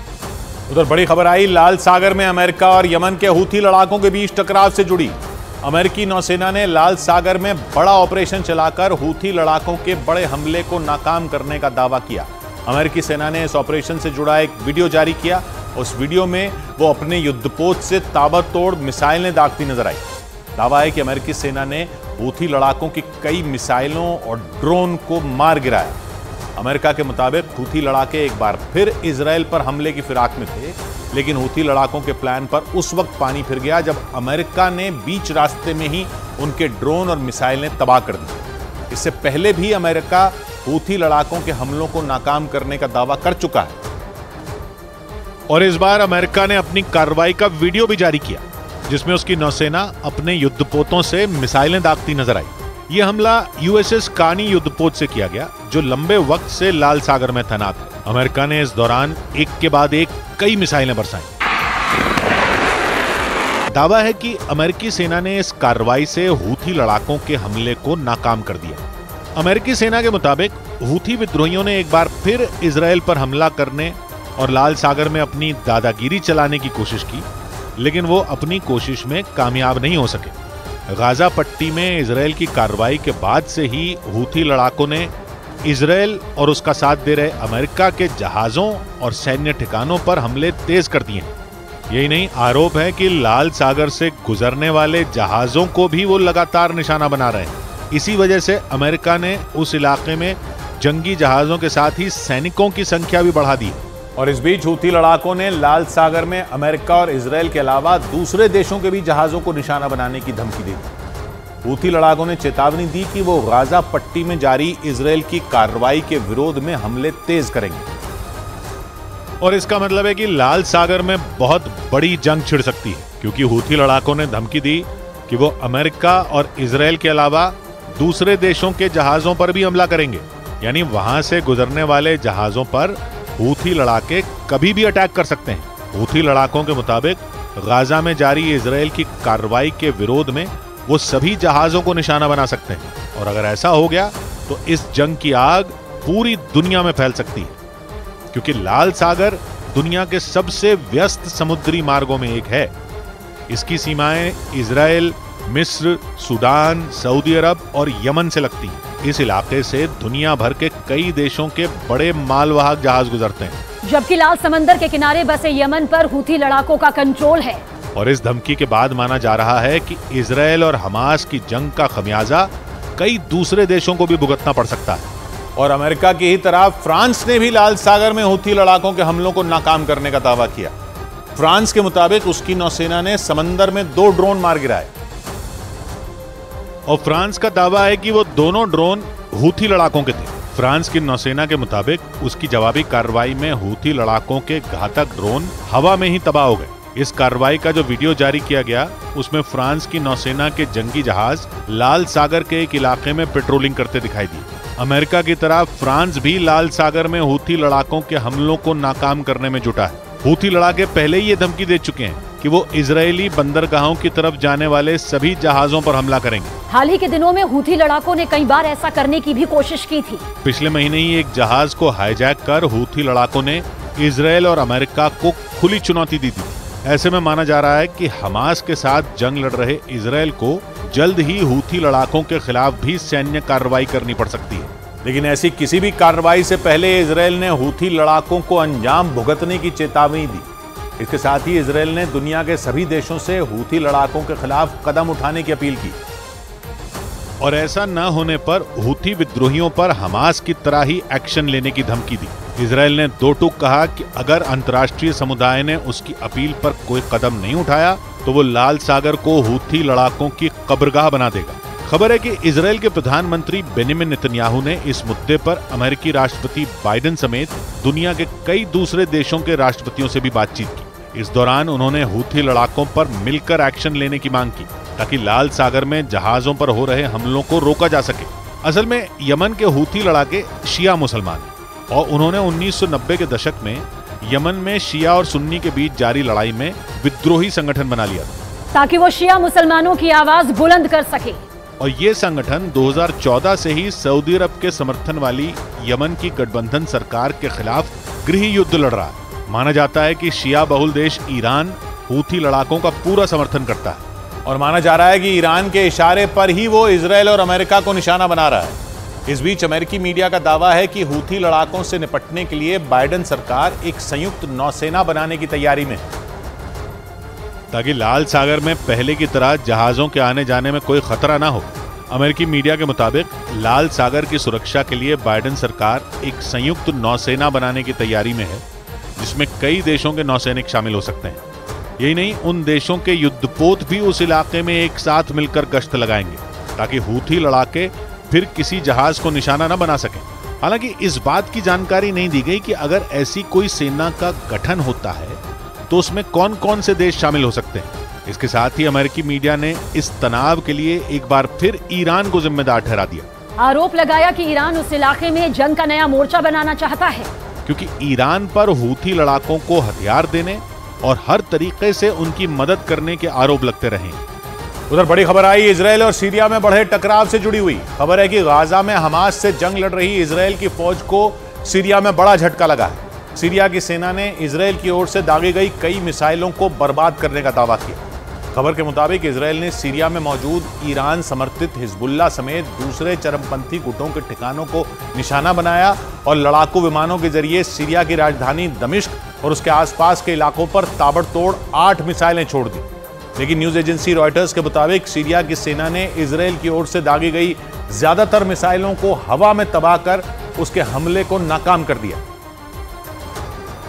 उधर बड़ी खबर आई लाल सागर में अमेरिका और यमन के हूथी लड़ाकों के बीच टकराव से जुड़ी। अमेरिकी नौसेना ने लाल सागर में बड़ा ऑपरेशन चलाकर हूथी लड़ाकों के बड़े हमले को नाकाम करने का दावा किया। अमेरिकी सेना ने इस ऑपरेशन से जुड़ा एक वीडियो जारी किया। उस वीडियो में वो अपने युद्धपोत से ताबड़तोड़ मिसाइलें दागती नजर आई। दावा है कि अमेरिकी सेना ने हूथी लड़ाकों की कई मिसाइलों और ड्रोन को मार गिराया। अमेरिका के मुताबिक हूथी लड़ाके एक बार फिर इजराइल पर हमले की फिराक में थे, लेकिन हूथी लड़ाकों के प्लान पर उस वक्त पानी फिर गया जब अमेरिका ने बीच रास्ते में ही उनके ड्रोन और मिसाइलें तबाह कर दी। इससे पहले भी अमेरिका हूथी लड़ाकों के हमलों को नाकाम करने का दावा कर चुका है और इस बार अमेरिका ने अपनी कार्रवाई का वीडियो भी जारी किया जिसमें उसकी नौसेना अपने युद्धपोतों से मिसाइलें दागती नजर आई। यह हमला यूएसएस कानी युद्धपोत से किया गया जो लंबे वक्त से लाल सागर में तैनात है। अमेरिका ने इस दौरान एक के बाद एक कई मिसाइलें बरसाई। दावा है कि अमेरिकी सेना ने इस कार्रवाई से हूथी लड़ाकों के हमले को नाकाम कर दिया। अमेरिकी सेना के मुताबिक हूथी विद्रोहियों ने एक बार फिर इजराइल पर हमला करने और लाल सागर में अपनी दादागिरी चलाने की कोशिश की, लेकिन वो अपनी कोशिश में कामयाब नहीं हो सके। गाजा पट्टी में इजराइल की कार्रवाई के बाद से ही हूथी लड़ाकों ने इजराइल और उसका साथ दे रहे अमेरिका के जहाजों और सैन्य ठिकानों पर हमले तेज कर दिए हैं। यही नहीं, आरोप है कि लाल सागर से गुजरने वाले जहाजों को भी वो लगातार निशाना बना रहे हैं। इसी वजह से अमेरिका ने उस इलाके में जंगी जहाजों के साथ ही सैनिकों की संख्या भी बढ़ा दी। और इस बीच हूथी लड़ाकों ने लाल सागर में अमेरिका और इजराइल के अलावा दूसरे देशों के भी जहाजों को निशाना बनाने की धमकी दी। हूथी लड़ाकों ने चेतावनी दी कि वो गाजा पट्टी में जारी इजराइल की कार्रवाई के विरोध में हमले तेज करेंगे। और इसका मतलब है कि लाल सागर में बहुत बड़ी जंग छिड़ सकती है क्योंकि हूथी लड़ाकों ने धमकी दी कि वो अमेरिका और इजराइल के अलावा दूसरे देशों के जहाजों पर भी हमला करेंगे। यानी वहां से गुजरने वाले जहाजों पर हूथी लड़ाके कभी भी अटैक कर सकते हैं। हूथी लड़ाकों के मुताबिक गाजा में जारी इजराइल की कार्रवाई के विरोध में वो सभी जहाजों को निशाना बना सकते हैं और अगर ऐसा हो गया तो इस जंग की आग पूरी दुनिया में फैल सकती है क्योंकि लाल सागर दुनिया के सबसे व्यस्त समुद्री मार्गों में एक है। इसकी सीमाएं इजराइल, मिस्र, सूडान, सऊदी अरब और यमन से लगती हैं। इस इलाके से दुनिया भर के कई देशों के बड़े मालवाहक जहाज गुजरते हैं। जबकि लाल समंदर के किनारे बसे यमन पर हूथी लड़ाकों का कंट्रोल है। और इस धमकी के बाद माना जा रहा है कि इजराइल और हमास की जंग का खमियाजा कई दूसरे देशों को भी भुगतना पड़ सकता है। और अमेरिका की ही तरह फ्रांस ने भी लाल सागर में हूथी लड़ाकों के हमलों को नाकाम करने का दावा किया। फ्रांस के मुताबिक उसकी नौसेना ने समंदर में 2 ड्रोन मार गिराए और फ्रांस का दावा है कि वो दोनों ड्रोन हूथी लड़ाकों के थे। फ्रांस की नौसेना के मुताबिक उसकी जवाबी कार्रवाई में हूथी लड़ाकों के घातक ड्रोन हवा में ही तबाह हो गए। इस कार्रवाई का जो वीडियो जारी किया गया उसमें फ्रांस की नौसेना के जंगी जहाज लाल सागर के एक इलाके में पेट्रोलिंग करते दिखाई दिए। अमेरिका की तरह फ्रांस भी लाल सागर में हूथी लड़ाकों के हमलों को नाकाम करने में जुटा है। हूथी लड़ाके पहले ही ये धमकी दे चुके हैं कि वो इजरायली बंदरगाहों की तरफ जाने वाले सभी जहाजों पर हमला करेंगे। हाल ही के दिनों में हूथी लड़ाकों ने कई बार ऐसा करने की भी कोशिश की थी। पिछले महीने ही एक जहाज को हाईजैक कर हूथी लड़ाकों ने इजरायल और अमेरिका को खुली चुनौती दी थी। ऐसे में माना जा रहा है कि हमास के साथ जंग लड़ रहे इजरायल को जल्द ही हूथी लड़ाकों के खिलाफ भी सैन्य कार्रवाई करनी पड़ सकती है। लेकिन ऐसी किसी भी कार्रवाई से पहले इजरायल ने हूथी लड़ाकों को अंजाम भुगतने की चेतावनी दी। इसके साथ ही इजरायल ने दुनिया के सभी देशों से हूथी लड़ाकों के खिलाफ कदम उठाने की अपील की। और ऐसा न होने पर हूथी विद्रोहियों पर हमास की तरह ही एक्शन लेने की धमकी दी। इजरायल ने 2 टूक कहा कि अगर अंतर्राष्ट्रीय समुदाय ने उसकी अपील पर कोई कदम नहीं उठाया तो वो लाल सागर को हूथी लड़ाकों की कब्रगाह बना देगा। खबर है कि इजरायल के प्रधानमंत्री बेनिमिन नेतन्याहू ने इस मुद्दे पर अमेरिकी राष्ट्रपति बाइडेन समेत दुनिया के कई दूसरे देशों के राष्ट्रपतियों से भी बातचीत की। इस दौरान उन्होंने हूथी लड़ाकों पर मिलकर एक्शन लेने की मांग की ताकि लाल सागर में जहाजों पर हो रहे हमलों को रोका जा सके। असल में यमन के हूथी लड़ाके शिया मुसलमान हैं और उन्होंने 1990 के दशक में यमन में शिया और सुन्नी के बीच जारी लड़ाई में विद्रोही संगठन बना लिया ताकि वो शिया मुसलमानों की आवाज बुलंद कर सके। और ये संगठन 2014 से ही सऊदी अरब के समर्थन वाली यमन की गठबंधन सरकार के खिलाफ गृह युद्ध लड़ रहा है। माना जाता है कि शिया बहुल देश ईरान हूथी लड़ाकों का पूरा समर्थन करता है और माना जा रहा है कि ईरान के इशारे पर ही वो इजरायल और अमेरिका को निशाना बना रहा है। इस बीच अमेरिकी मीडिया का दावा है कि हूथी लड़ाकों से निपटने के लिए बाइडेन सरकार एक संयुक्त नौसेना बनाने की तैयारी में है ताकि लाल सागर में पहले की तरह जहाजों के आने जाने में कोई खतरा ना हो। अमेरिकी मीडिया के मुताबिक लाल सागर की सुरक्षा के लिए बाइडेन सरकार एक संयुक्त नौसेना बनाने की तैयारी में है जिसमें कई देशों के नौसैनिक शामिल हो सकते हैं। यही नहीं, उन देशों के युद्धपोत भी उस इलाके में एक साथ मिलकर गश्त लगाएंगे ताकि हूथी लड़ाके फिर किसी जहाज को निशाना न बना सकें। हालांकि इस बात की जानकारी नहीं दी गई कि अगर ऐसी कोई सेना का गठन होता है तो उसमें कौन कौन से देश शामिल हो सकते हैं। इसके साथ ही अमेरिकी मीडिया ने इस तनाव के लिए एक बार फिर ईरान को जिम्मेदार ठहरा दिया। आरोप लगाया कि ईरान उस इलाके में जंग का नया मोर्चा बनाना चाहता है क्योंकि ईरान पर हूथी लड़ाकों को हथियार देने और हर तरीके से उनकी मदद करने के आरोप लगते रहे। उधर बड़ी खबर आई इजरायल और सीरिया में बढ़े टकराव से जुड़ी हुई। खबर है कि गाजा में हमास से जंग लड़ रही इजरायल की फौज को सीरिया में बड़ा झटका लगा है। सीरिया की सेना ने इजरायल की ओर से दागी गई कई मिसाइलों को बर्बाद करने का दावा किया। खबर के मुताबिक इजरायल ने सीरिया में मौजूद ईरान समर्थित हिजबुल्लाह समेत दूसरे चरमपंथी गुटों के ठिकानों को निशाना बनाया और लड़ाकू विमानों के जरिए सीरिया की राजधानी दमिश्क और उसके आसपास के इलाकों पर ताबड़तोड़ 8 मिसाइलें छोड़ दी। लेकिन न्यूज एजेंसी रॉयटर्स के मुताबिक सीरिया की सेना ने इजरायल की ओर से दागी गई ज्यादातर मिसाइलों को हवा में तबाह कर उसके हमले को नाकाम कर दिया।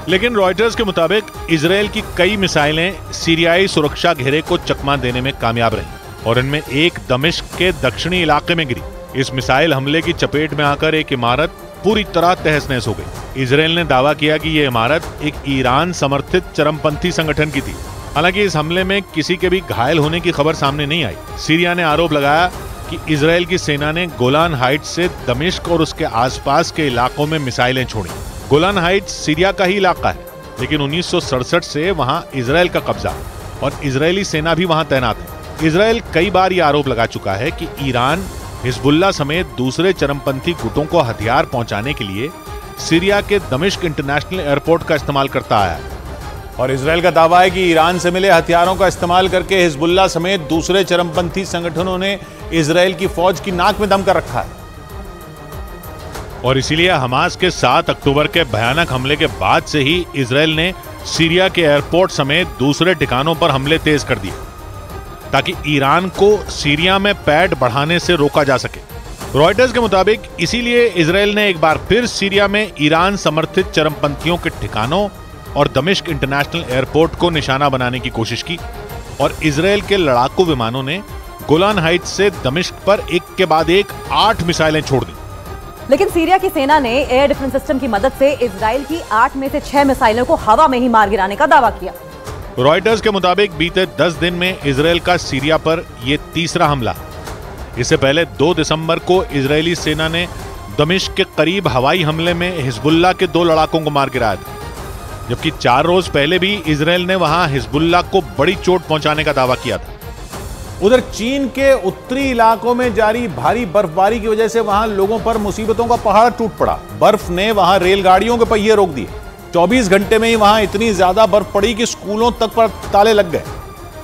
लेकिन रॉयटर्स के मुताबिक इजरायल की कई मिसाइलें सीरियाई सुरक्षा घेरे को चकमा देने में कामयाब रहीं और इनमें एक दमिश्क के दक्षिणी इलाके में गिरी। इस मिसाइल हमले की चपेट में आकर एक इमारत पूरी तरह तहस नहस हो गई। इजरायल ने दावा किया कि यह इमारत एक ईरान समर्थित चरमपंथी संगठन की थी। हालांकि इस हमले में किसी के भी घायल होने की खबर सामने नहीं आई। सीरिया ने आरोप लगाया कि इजरायल की सेना ने गोलान हाइट्स से दमिश्क और उसके आसपास के इलाकों में मिसाइलें छोड़ी। गोलान हाइट्स सीरिया का ही इलाका है, लेकिन 1967 से वहां इजरायल का कब्जा और इजरायली सेना भी वहां तैनात है। इजरायल कई बार ये आरोप लगा चुका है कि ईरान हिजबुल्लाह समेत दूसरे चरमपंथी गुटों को हथियार पहुंचाने के लिए सीरिया के दमिश्क इंटरनेशनल एयरपोर्ट का इस्तेमाल करता आया है। और इजरायल का दावा है कि ईरान से मिले हथियारों का इस्तेमाल करके हिजबुल्लाह समेत दूसरे चरमपंथी संगठनों ने इजरायल की फौज की नाक में दम कर रखा है। और इसीलिए हमास के 7 अक्टूबर के भयानक हमले के बाद से ही इजरायल ने सीरिया के एयरपोर्ट समेत दूसरे ठिकानों पर हमले तेज कर दिए ताकि ईरान को सीरिया में पैठ बढ़ाने से रोका जा सके। रॉयटर्स के मुताबिक इसीलिए इजरायल ने एक बार फिर सीरिया में ईरान समर्थित चरमपंथियों के ठिकानों और दमिश्क इंटरनेशनल एयरपोर्ट को निशाना बनाने की कोशिश की और इजरायल के लड़ाकू विमानों ने गोलान हाइट्स से दमिश्क पर एक के बाद एक 8 मिसाइलें छोड़ दी। लेकिन सीरिया की सेना ने एयर डिफेंस सिस्टम की मदद से इजरायल की 8 में से 6 मिसाइलों को हवा में ही मार गिराने का दावा किया। रॉयटर्स के मुताबिक बीते 10 दिन में इजरायल का सीरिया पर यह तीसरा हमला। इससे पहले 2 दिसंबर को इजरायली सेना ने दमिश्क के करीब हवाई हमले में हिजबुल्लाह के 2 लड़ाकों को मार गिराया था, जबकि 4 रोज पहले भी इजरायल ने वहां हिजबुल्लाह को बड़ी चोट पहुंचाने का दावा किया था। उधर चीन के उत्तरी इलाकों में जारी भारी बर्फबारी की वजह से वहां लोगों पर मुसीबतों का पहाड़ टूट पड़ा। बर्फ ने वहां रेलगाड़ियों के पहिए रोक दिए। 24 घंटे में ही वहां इतनी ज्यादा बर्फ पड़ी कि स्कूलों तक पर ताले लग गए।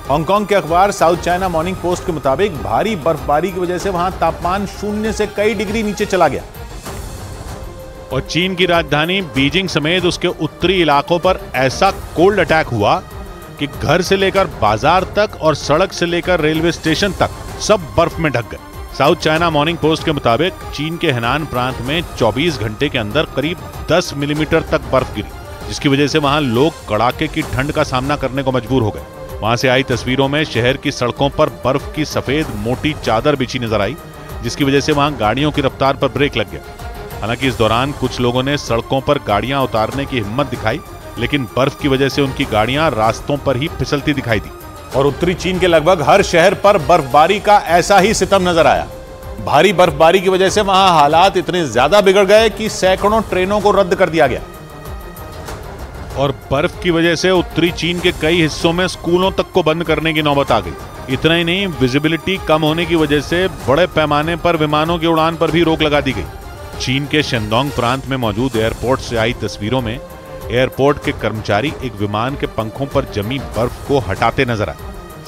हांगकांग के अखबार साउथ चाइना मॉर्निंग पोस्ट के मुताबिक भारी बर्फबारी की वजह से वहां तापमान 0 से कई डिग्री नीचे चला गया। और चीन की राजधानी बीजिंग समेत उसके उत्तरी इलाकों पर ऐसा कोल्ड अटैक हुआ कि घर से लेकर बाजार तक और सड़क से लेकर रेलवे स्टेशन तक सब बर्फ में ढक गए। साउथ चाइना मॉर्निंग पोस्ट के मुताबिक चीन के हेनान प्रांत में 24 घंटे के अंदर करीब 10 मिलीमीटर तक बर्फ गिरी, जिसकी वजह से वहां लोग कड़ाके की ठंड का सामना करने को मजबूर हो गए। वहां से आई तस्वीरों में शहर की सड़कों पर बर्फ की सफेद मोटी चादर बिछी नजर आई, जिसकी वजह से वहां गाड़ियों की रफ्तार पर ब्रेक लग गया। हालांकि इस दौरान कुछ लोगों ने सड़कों पर गाड़ियां उतारने की हिम्मत दिखाई, लेकिन बर्फ की वजह से उनकी गाड़ियां रास्तों पर ही फिसलती दिखाई दी। और उत्तरी चीन के लगभग हर शहर पर बर्फबारी का ऐसा ही सितम नजर आया। भारी बर्फबारी की वजह से वहां हालात इतने ज्यादा बिगड़ गए कि सैकड़ों ट्रेनों को रद्द कर दिया गया। और बर्फ की वजह से उत्तरी चीन के कई हिस्सों में स्कूलों तक को बंद करने की नौबत आ गई। इतना ही नहीं, विजिबिलिटी कम होने की वजह से बड़े पैमाने पर विमानों की उड़ान पर भी रोक लगा दी गई। चीन के शेंडोंग प्रांत में मौजूद एयरपोर्ट से आई तस्वीरों में एयरपोर्ट के कर्मचारी एक विमान के पंखों पर जमी बर्फ को हटाते नजर आए।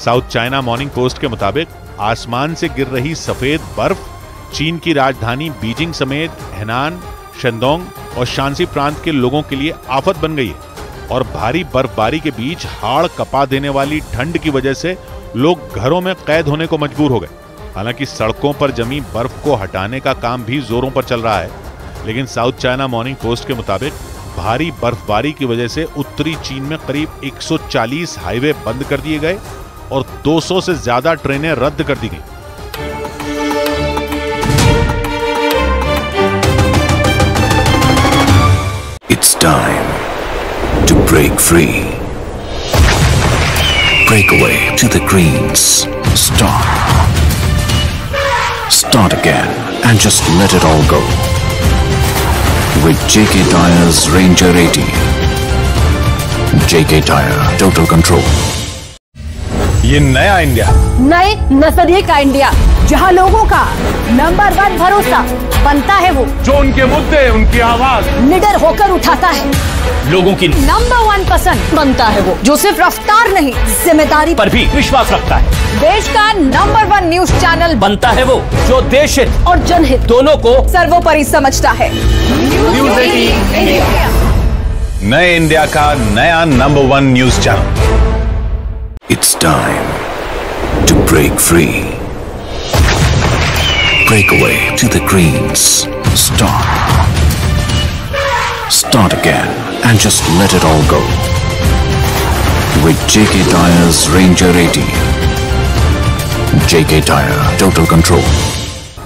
साउथ चाइना मॉर्निंग पोस्ट के मुताबिक आसमान से गिर रही सफेद बर्फ चीन की राजधानी बीजिंग समेत हेनान, शेंडोंग और शांसी प्रांत के लोगों के लिए आफत बन गई है। और भारी बर्फबारी के बीच हाड़ कपा देने वाली ठंड की वजह से लोग घरों में कैद होने को मजबूर हो गए। हालांकि सड़कों पर जमी बर्फ को हटाने का काम भी जोरों पर चल रहा है, लेकिन साउथ चाइना मॉर्निंग पोस्ट के मुताबिक भारी बर्फबारी की वजह से उत्तरी चीन में करीब 140 हाईवे बंद कर दिए गए और 200 से ज्यादा ट्रेनें रद्द कर दी गई। It's time to break free. Break away to the greens. Start again and just let it all go. With JK Tyre's Ranger 80. JK Tyre, total control. ये नया इंडिया, नए नजरिए का इंडिया, जहां लोगों का नंबर 1 भरोसा बनता है वो जो उनके मुद्दे, उनकी आवाज निडर होकर उठाता है। लोगों की नंबर 1 पसंद बनता है वो जो सिर्फ रफ्तार नहीं, जिम्मेदारी पर भी विश्वास रखता है। देश का नंबर 1 न्यूज चैनल बनता है वो जो देश हित और जनहित दोनों को सर्वोपरि समझता है। न्यूज़ 18 इंडिया, नए इंडिया का नया number 1 news channel. It's time to break free. Break away to the greens. Start again and just let it all go. With JK Tyre's Ranger 80. JK Tyre, total control.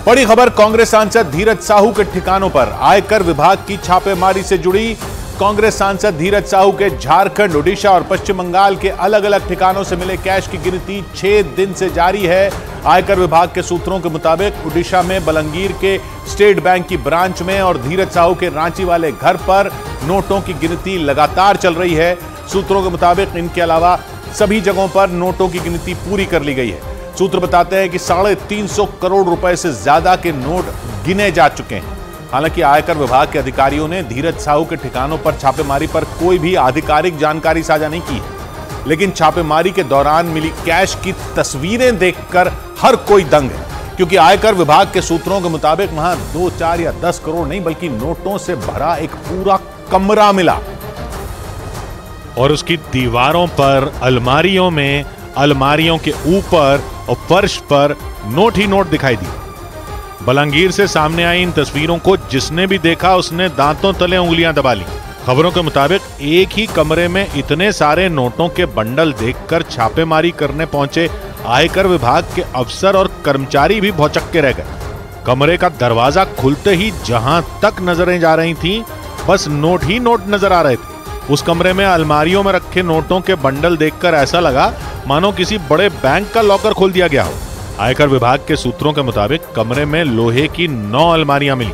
बड़ी खबर कांग्रेस सांसद धीरज साहू के ठिकानों पर आयकर विभाग की छापेमारी से जुड़ी। कांग्रेस सांसद धीरज साहू के झारखंड, ओडिशा और पश्चिम बंगाल के अलग अलग ठिकानों से मिले कैश की गिनती 6 दिन से जारी है। आयकर विभाग के सूत्रों के मुताबिक ओडिशा में बलंगीर के स्टेट बैंक की ब्रांच में और धीरज साहू के रांची वाले घर पर नोटों की गिनती लगातार चल रही है। सूत्रों के मुताबिक इनके अलावा सभी जगहों पर नोटों की गिनती पूरी कर ली गई है। सूत्र बताते हैं कि 350 करोड़ रुपए से ज्यादा के नोट गिने जा चुके हैं। हालांकि आयकर विभाग के अधिकारियों ने धीरज साहू के ठिकानों पर छापेमारी पर कोई भी आधिकारिक जानकारी साझा नहीं की, लेकिन छापेमारी के दौरान मिली कैश की तस्वीरें देखकर हर कोई दंग है, क्योंकि आयकर विभाग के सूत्रों के मुताबिक वहां 2, 4 या 10 करोड़ नहीं बल्कि नोटों से भरा एक पूरा कमरा मिला। और उसकी दीवारों पर, अलमारियों में, अलमारियों के ऊपर और फर्श पर नोट ही नोट दिखाई दिए। बलंगीर से सामने आई इन तस्वीरों को जिसने भी देखा उसने दांतों तले उंगलियां दबा ली। खबरों के मुताबिक एक ही कमरे में इतने सारे नोटों के बंडल देखकर छापेमारी करने पहुंचे आयकर विभाग के अफसर और कर्मचारी भी भौचक्के रह गए। कमरे का दरवाजा खुलते ही जहां तक नजरें जा रही थीं, बस नोट ही नोट नजर आ रहे थे। उस कमरे में अलमारियों में रखे नोटों के बंडल देखकर ऐसा लगा मानो किसी बड़े बैंक का लॉकर खोल दिया गया हो। आयकर विभाग के सूत्रों के मुताबिक कमरे में लोहे की 9 अलमारियां मिली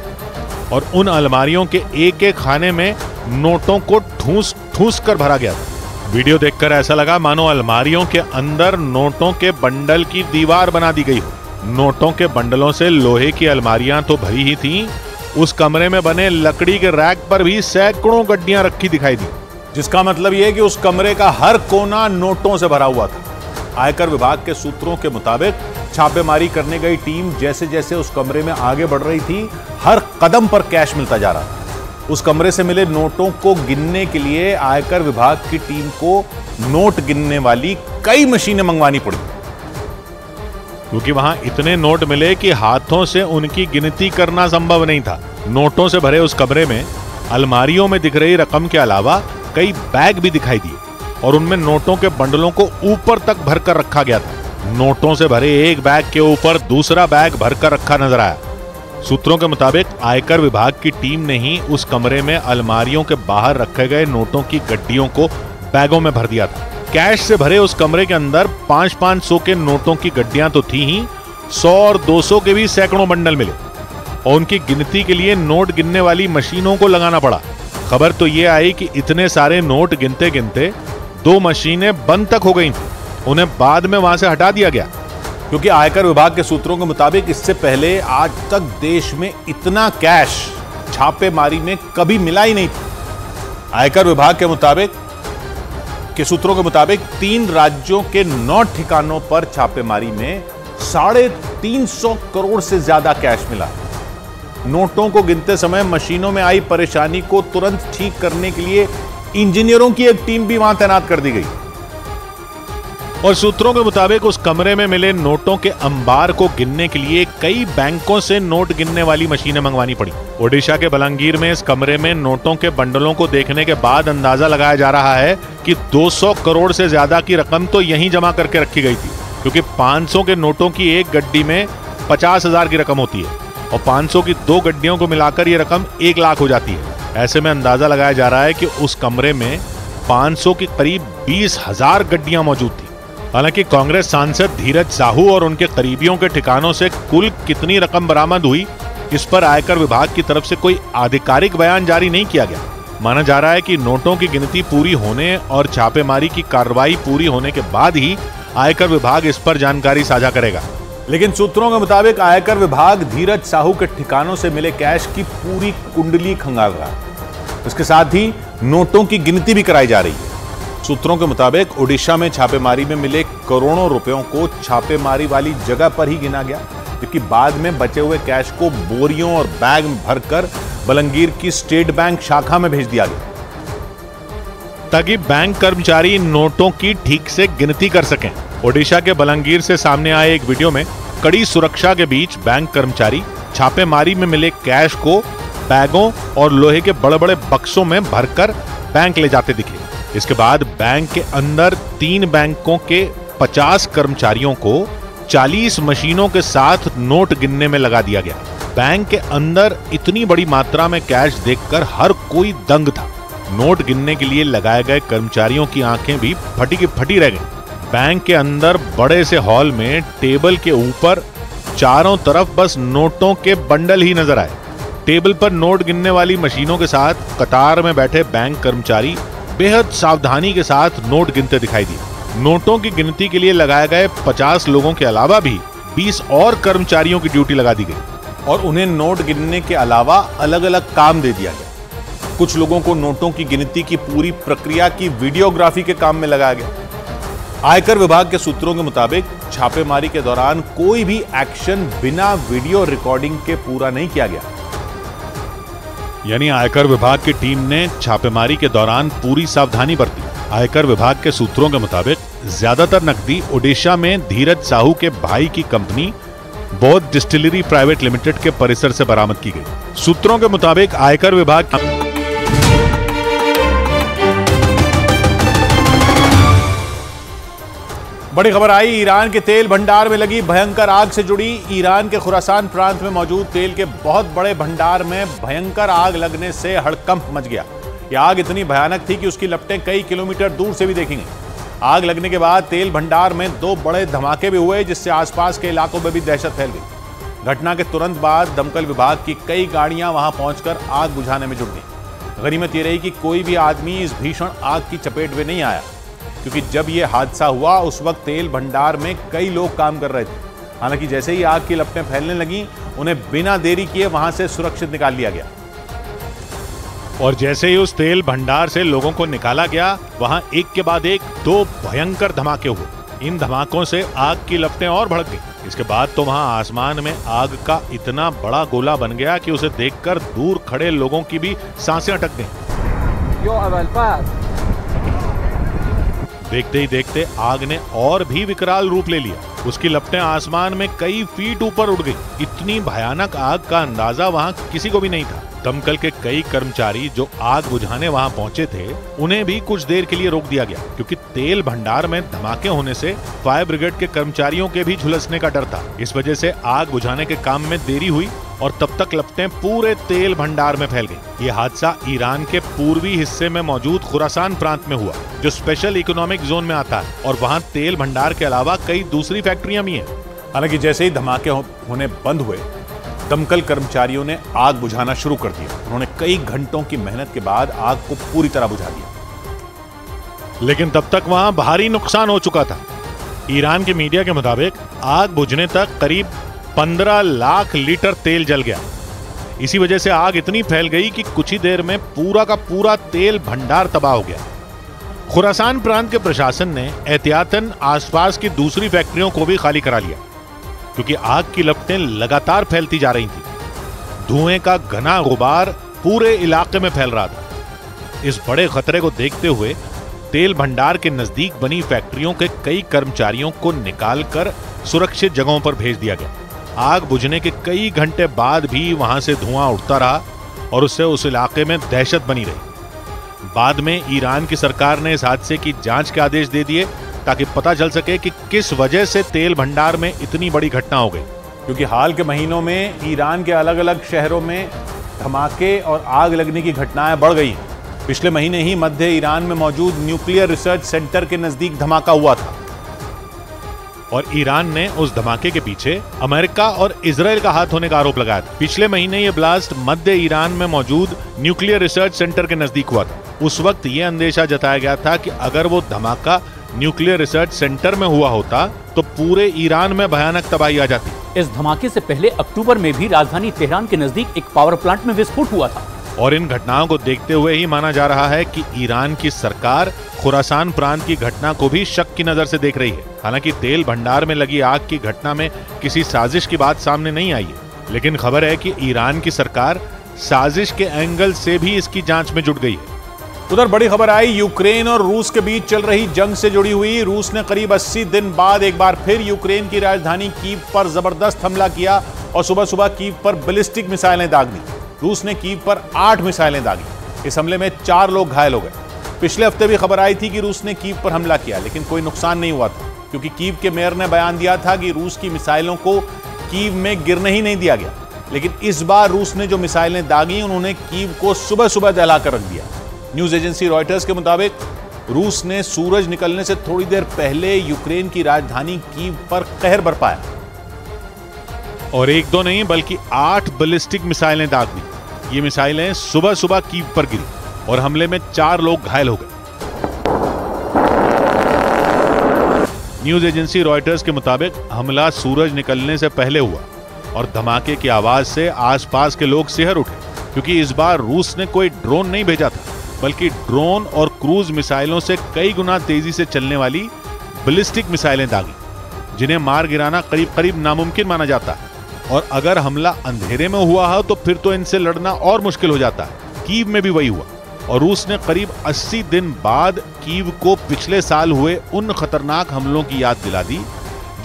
और उन अलमारियों के एक एक खाने में नोटों को ठूस ठूस कर भरा गया था। वीडियो देखकर ऐसा लगा मानो अलमारियों के अंदर नोटों के बंडल की दीवार बना दी गई हो। नोटों के बंडलों से लोहे की अलमारियां तो भरी ही थीं, उस कमरे में बने लकड़ी के रैक पर भी सैकड़ों गड्डियां रखी दिखाई दी, जिसका मतलब यह कि उस कमरे का हर कोना नोटों से भरा हुआ था। आयकर विभाग के सूत्रों के मुताबिक छापेमारी करने गई टीम जैसे जैसे उस कमरे में आगे बढ़ रही थी, हर कदम पर कैश मिलता जा रहा था। उस कमरे से मिले नोटों को गिनने के लिए आयकर विभाग की टीम को नोट गिनने वाली कई मशीनें मंगवानी पड़ी, क्योंकि वहां इतने नोट मिले कि हाथों से उनकी गिनती करना संभव नहीं था। नोटों से भरे उस कमरे में अलमारियों में दिख रही रकम के अलावा कई बैग भी दिखाई दिए और उनमें नोटों के बंडलों को ऊपर तक भरकर रखा गया था। नोटों से भरे एक बैग के ऊपर दूसरा बैग भरकर रखा नजर आया। सूत्रों के मुताबिक आयकर विभाग की टीम ने ही उस कमरे में अलमारियों के बाहर रखे गए नोटों की गड्डियों को बैगों में भर दिया था। कैश से भरे उस कमरे के अंदर 500-500 के नोटों की गड्डियां तो थी ही, 100 और 200 के भी सैकड़ों बंडल मिले और उनकी गिनती के लिए नोट गिनने वाली मशीनों को लगाना पड़ा। खबर तो ये आई कि इतने सारे नोट गिनते गिनते 2 मशीनें बंद तक हो गई थी। उन्हें बाद में वहां से हटा दिया गया, क्योंकि आयकर विभाग के सूत्रों के मुताबिक इससे पहले आज तक देश में इतना कैश छापेमारी में कभी मिला ही नहीं था। आयकर विभाग के सूत्रों के मुताबिक 3 राज्यों के 9 ठिकानों पर छापेमारी में 350 करोड़ से ज्यादा कैश मिला। नोटों को गिनते समय मशीनों में आई परेशानी को तुरंत ठीक करने के लिए इंजीनियरों की एक टीम भी वहां तैनात कर दी गई। और सूत्रों के मुताबिक उस कमरे में मिले नोटों के अंबार को गिनने के लिए कई बैंकों से नोट गिनने वाली मशीनें मंगवानी पड़ी। ओडिशा के बलांगीर में इस कमरे में नोटों के बंडलों को देखने के बाद अंदाजा लगाया जा रहा है कि 200 करोड़ से ज्यादा की रकम तो यहीं जमा करके रखी गई थी, क्योंकि 500 के नोटों की एक गड्डी में 50,000 की रकम होती है और 500 की 2 गड्डियों को मिलाकर यह रकम 1 लाख हो जाती है। ऐसे में अंदाजा लगाया जा रहा है कि उस कमरे में 500 की करीब 20,000 गड्डियां मौजूद थी। हालांकि कांग्रेस सांसद धीरज साहू और उनके करीबियों के ठिकानों से कुल कितनी रकम बरामद हुई, इस पर आयकर विभाग की तरफ से कोई आधिकारिक बयान जारी नहीं किया गया। माना जा रहा है कि नोटों की गिनती पूरी होने और छापेमारी की कार्रवाई पूरी होने के बाद ही आयकर विभाग इस पर जानकारी साझा करेगा। लेकिन सूत्रों के मुताबिक आयकर विभाग धीरज साहू के ठिकानों से मिले कैश की पूरी कुंडली खंगाल रहा है। इसके साथ ही नोटों की गिनती भी कराई जा रही है। सूत्रों के मुताबिक ओडिशा में छापेमारी में मिले करोड़ों रुपयों को छापेमारी वाली जगह पर ही गिना गया, जबकि बाद में बचे हुए कैश को बोरियों और बैग में भरकर बलंगीर की स्टेट बैंक शाखा में भेज दिया गया, ताकि बैंक कर्मचारी नोटों की ठीक से गिनती कर सकें। ओडिशा के बलंगीर से सामने आए एक वीडियो में कड़ी सुरक्षा के बीच बैंक कर्मचारी छापेमारी में मिले कैश को बैगों और लोहे के बड़े बड़े बक्सों में भरकर बैंक ले जाते दिखे। इसके बाद बैंक के अंदर 3 बैंकों के 50 कर्मचारियों को 40 मशीनों के साथ नोट गिनने में लगा दिया गया। बैंक के अंदर इतनी बड़ी मात्रा में कैश देखकर हर कोई दंग था। नोट गिनने के लिए लगाए गए कर्मचारियों की आंखें भी फटी की फटी रह गईं। बैंक के अंदर बड़े से हॉल में टेबल के ऊपर चारों तरफ बस नोटों के बंडल ही नजर आए। टेबल पर नोट गिनने वाली मशीनों के साथ कतार में बैठे बैंक कर्मचारी बेहद सावधानी के साथ नोट गिनते दिखाई दिए। नोटों की गिनती के लिए लगाए गए 50 लोगों के अलावा भी 20 और कर्मचारियों की ड्यूटी लगा दी गई और उन्हें नोट गिनने के अलावा अलग अलग काम दे दिया गया। कुछ लोगों को नोटों की गिनती की पूरी प्रक्रिया की वीडियोग्राफी के काम में लगाया गया। आयकर विभाग के सूत्रों के मुताबिक छापेमारी के दौरान कोई भी एक्शन बिना वीडियो रिकॉर्डिंग के पूरा नहीं किया गया। यानी आयकर विभाग की टीम ने छापेमारी के दौरान पूरी सावधानी बरती। आयकर विभाग के सूत्रों के मुताबिक ज्यादातर नकदी ओडिशा में धीरज साहू के भाई की कंपनी बौद्ध डिस्टिलरी प्राइवेट लिमिटेड के परिसर से बरामद की गई। सूत्रों के मुताबिक आयकर विभाग बड़ी खबर आई, ईरान के तेल भंडार में लगी भयंकर आग से जुड़ी। ईरान के खुरासान प्रांत में मौजूद तेल के बहुत बड़े भंडार में भयंकर आग लगने से हड़कंप मच गया। यह आग इतनी भयानक थी कि उसकी लपटें कई किलोमीटर दूर से भी देखी गई। आग लगने के बाद तेल भंडार में 2 बड़े धमाके भी हुए, जिससे आसपास के इलाकों में भी दहशत फैल गई। घटना के तुरंत बाद दमकल विभाग की कई गाड़ियां वहां पहुंचकर आग बुझाने में जुट गई। गनीमत यह रही कि कोई भी आदमी इस भीषण आग की चपेट में नहीं आया, क्योंकि जब यह हादसा हुआ उस वक्त तेल भंडार में कई लोग काम कर रहे थे। हालांकि जैसे ही आग की लपटें फैलने लगीं, उन्हें बिना देरी किए वहां से सुरक्षित निकाल लिया गया। और जैसे ही उस तेल भंडार से लोगों को निकाला गया, वहां एक के बाद एक 2 भयंकर धमाके हुए। इन धमाकों से आग की लपटें और भड़क गई। इसके बाद तो वहां आसमान में आग का इतना बड़ा गोला बन गया कि उसे देखकर दूर खड़े लोगों की भी सांसें अटक गईं। देखते ही देखते आग ने और भी विकराल रूप ले लिया। उसकी लपटें आसमान में कई फीट ऊपर उड़ गई। इतनी भयानक आग का अंदाजा वहां किसी को भी नहीं था। दमकल के कई कर्मचारी जो आग बुझाने वहां पहुंचे थे, उन्हें भी कुछ देर के लिए रोक दिया गया, क्योंकि तेल भंडार में धमाके होने से फायर ब्रिगेड के कर्मचारियों के भी झुलसने का डर था। इस वजह से आग बुझाने के काम में देरी हुई और तब तक लपटें पूरे तेल भंडार में फैल गई। ये हादसा ईरान के पूर्वी हिस्से में मौजूद खुरासान प्रांत में हुआ, जो स्पेशल इकोनॉमिक जोन में आता है, और वहाँ तेल भंडार के अलावा कई दूसरी फैक्ट्रियां भी हैं। हालांकि जैसे ही धमाके होने बंद हुए, दमकल कर्मचारियों ने आग बुझाना शुरू कर दिया। उन्होंने कई घंटों की मेहनत के बाद आग को पूरी तरह बुझा दिया, लेकिन तब तक वहां भारी नुकसान हो चुका था। ईरान के मीडिया के मुताबिक आग बुझने तक करीब 15 लाख लीटर तेल जल गया। इसी वजह से आग इतनी फैल गई कि कुछ ही देर में पूरा का पूरा तेल भंडार तबाह हो गया। खुरासान प्रांत के प्रशासन ने एहतियातन आसपास की दूसरी फैक्ट्रियों को भी खाली करा लिया, क्योंकि आग की लपटें लगातार फैलती जा रही थी। धुएं का घना गुबार पूरे इलाके में फैल रहा था। इस बड़े खतरे को देखते हुए तेल भंडार के नजदीक बनी फैक्ट्रियों के कई कर्मचारियों को निकालकर सुरक्षित जगहों पर भेज दिया गया। आग बुझने के कई घंटे बाद भी वहां से धुआं उठता रहा और उससे उस इलाके में दहशत बनी रही। बाद में ईरान की सरकार ने इस हादसे की जांच के आदेश दे दिए, ताकि पता चल सके कि किस वजह से तेल भंडार में इतनी बड़ी घटना हो गई। क्योंकि हाल के महीनों में ईरान के अलग अलग शहरों में धमाके और आग लगने की घटनाएं बढ़ गई। पिछले महीने ही मध्य ईरान में मौजूद न्यूक्लियर रिसर्च सेंटर के नजदीक धमाका हुआ था, और ईरान ने उस धमाके के पीछे अमेरिका और इजराइल का हाथ होने का आरोप लगाया था। पिछले महीने यह ब्लास्ट मध्य ईरान में मौजूद न्यूक्लियर रिसर्च सेंटर के नजदीक हुआ था। उस वक्त यह अंदेशा जताया गया था कि अगर वो धमाका न्यूक्लियर रिसर्च सेंटर में हुआ होता तो पूरे ईरान में भयानक तबाही आ जाती। इस धमाके से पहले अक्टूबर में भी राजधानी तेहरान के नजदीक एक पावर प्लांट में विस्फोट हुआ था। और इन घटनाओं को देखते हुए ही माना जा रहा है कि ईरान की सरकार खुरासान प्रांत की घटना को भी शक की नजर से देख रही है। हालांकि तेल भंडार में लगी आग की घटना में किसी साजिश की बात सामने नहीं आई है, लेकिन खबर है कि ईरान की सरकार साजिश के एंगल से भी इसकी जांच में जुट गई है। उधर बड़ी खबर आई यूक्रेन और रूस के बीच चल रही जंग से जुड़ी हुई। रूस ने करीब 80 दिन बाद एक बार फिर यूक्रेन की राजधानी कीव पर जबरदस्त हमला किया और सुबह सुबह कीव पर बैलिस्टिक मिसाइलें दाग दी। रूस ने कीव पर 8 मिसाइलें दागी। इस हमले में 4 लोग घायल हो गए। पिछले हफ्ते भी खबर आई थी कि रूस ने कीव पर हमला किया, लेकिन कोई नुकसान नहीं हुआ था, क्योंकि कीव के मेयर ने बयान दिया था कि रूस की मिसाइलों को कीव में गिरने ही नहीं दिया गया। लेकिन इस बार रूस ने जो मिसाइलें दागी, उन्होंने कीव को सुबह सुबह दहला कर रख दिया। न्यूज एजेंसी रॉयटर्स के मुताबिक रूस ने सूरज निकलने से थोड़ी देर पहले यूक्रेन की राजधानी कीव पर कहर बरपाया और एक दो नहीं बल्कि 8 बैलिस्टिक मिसाइलें दाग दी। ये मिसाइलें सुबह सुबह कीव पर गिरी और हमले में 4 लोग घायल हो गए। न्यूज एजेंसी रॉयटर्स के मुताबिक हमला सूरज निकलने से पहले हुआ और धमाके की आवाज से आसपास के लोग सिहर उठे, क्योंकि इस बार रूस ने कोई ड्रोन नहीं भेजा था, बल्कि ड्रोन और क्रूज मिसाइलों से कई गुना तेजी से चलने वाली बैलिस्टिक मिसाइलें दागी, जिन्हें मार गिराना करीब करीब नामुमकिन माना जाता है। और अगर हमला अंधेरे में हुआ हो तो फिर तो इनसे लड़ना और मुश्किल हो जाता है। कीव में भी वही हुआ और रूस ने करीब 80 दिन बाद कीव को पिछले साल हुए उन खतरनाक हमलों की याद दिला दी,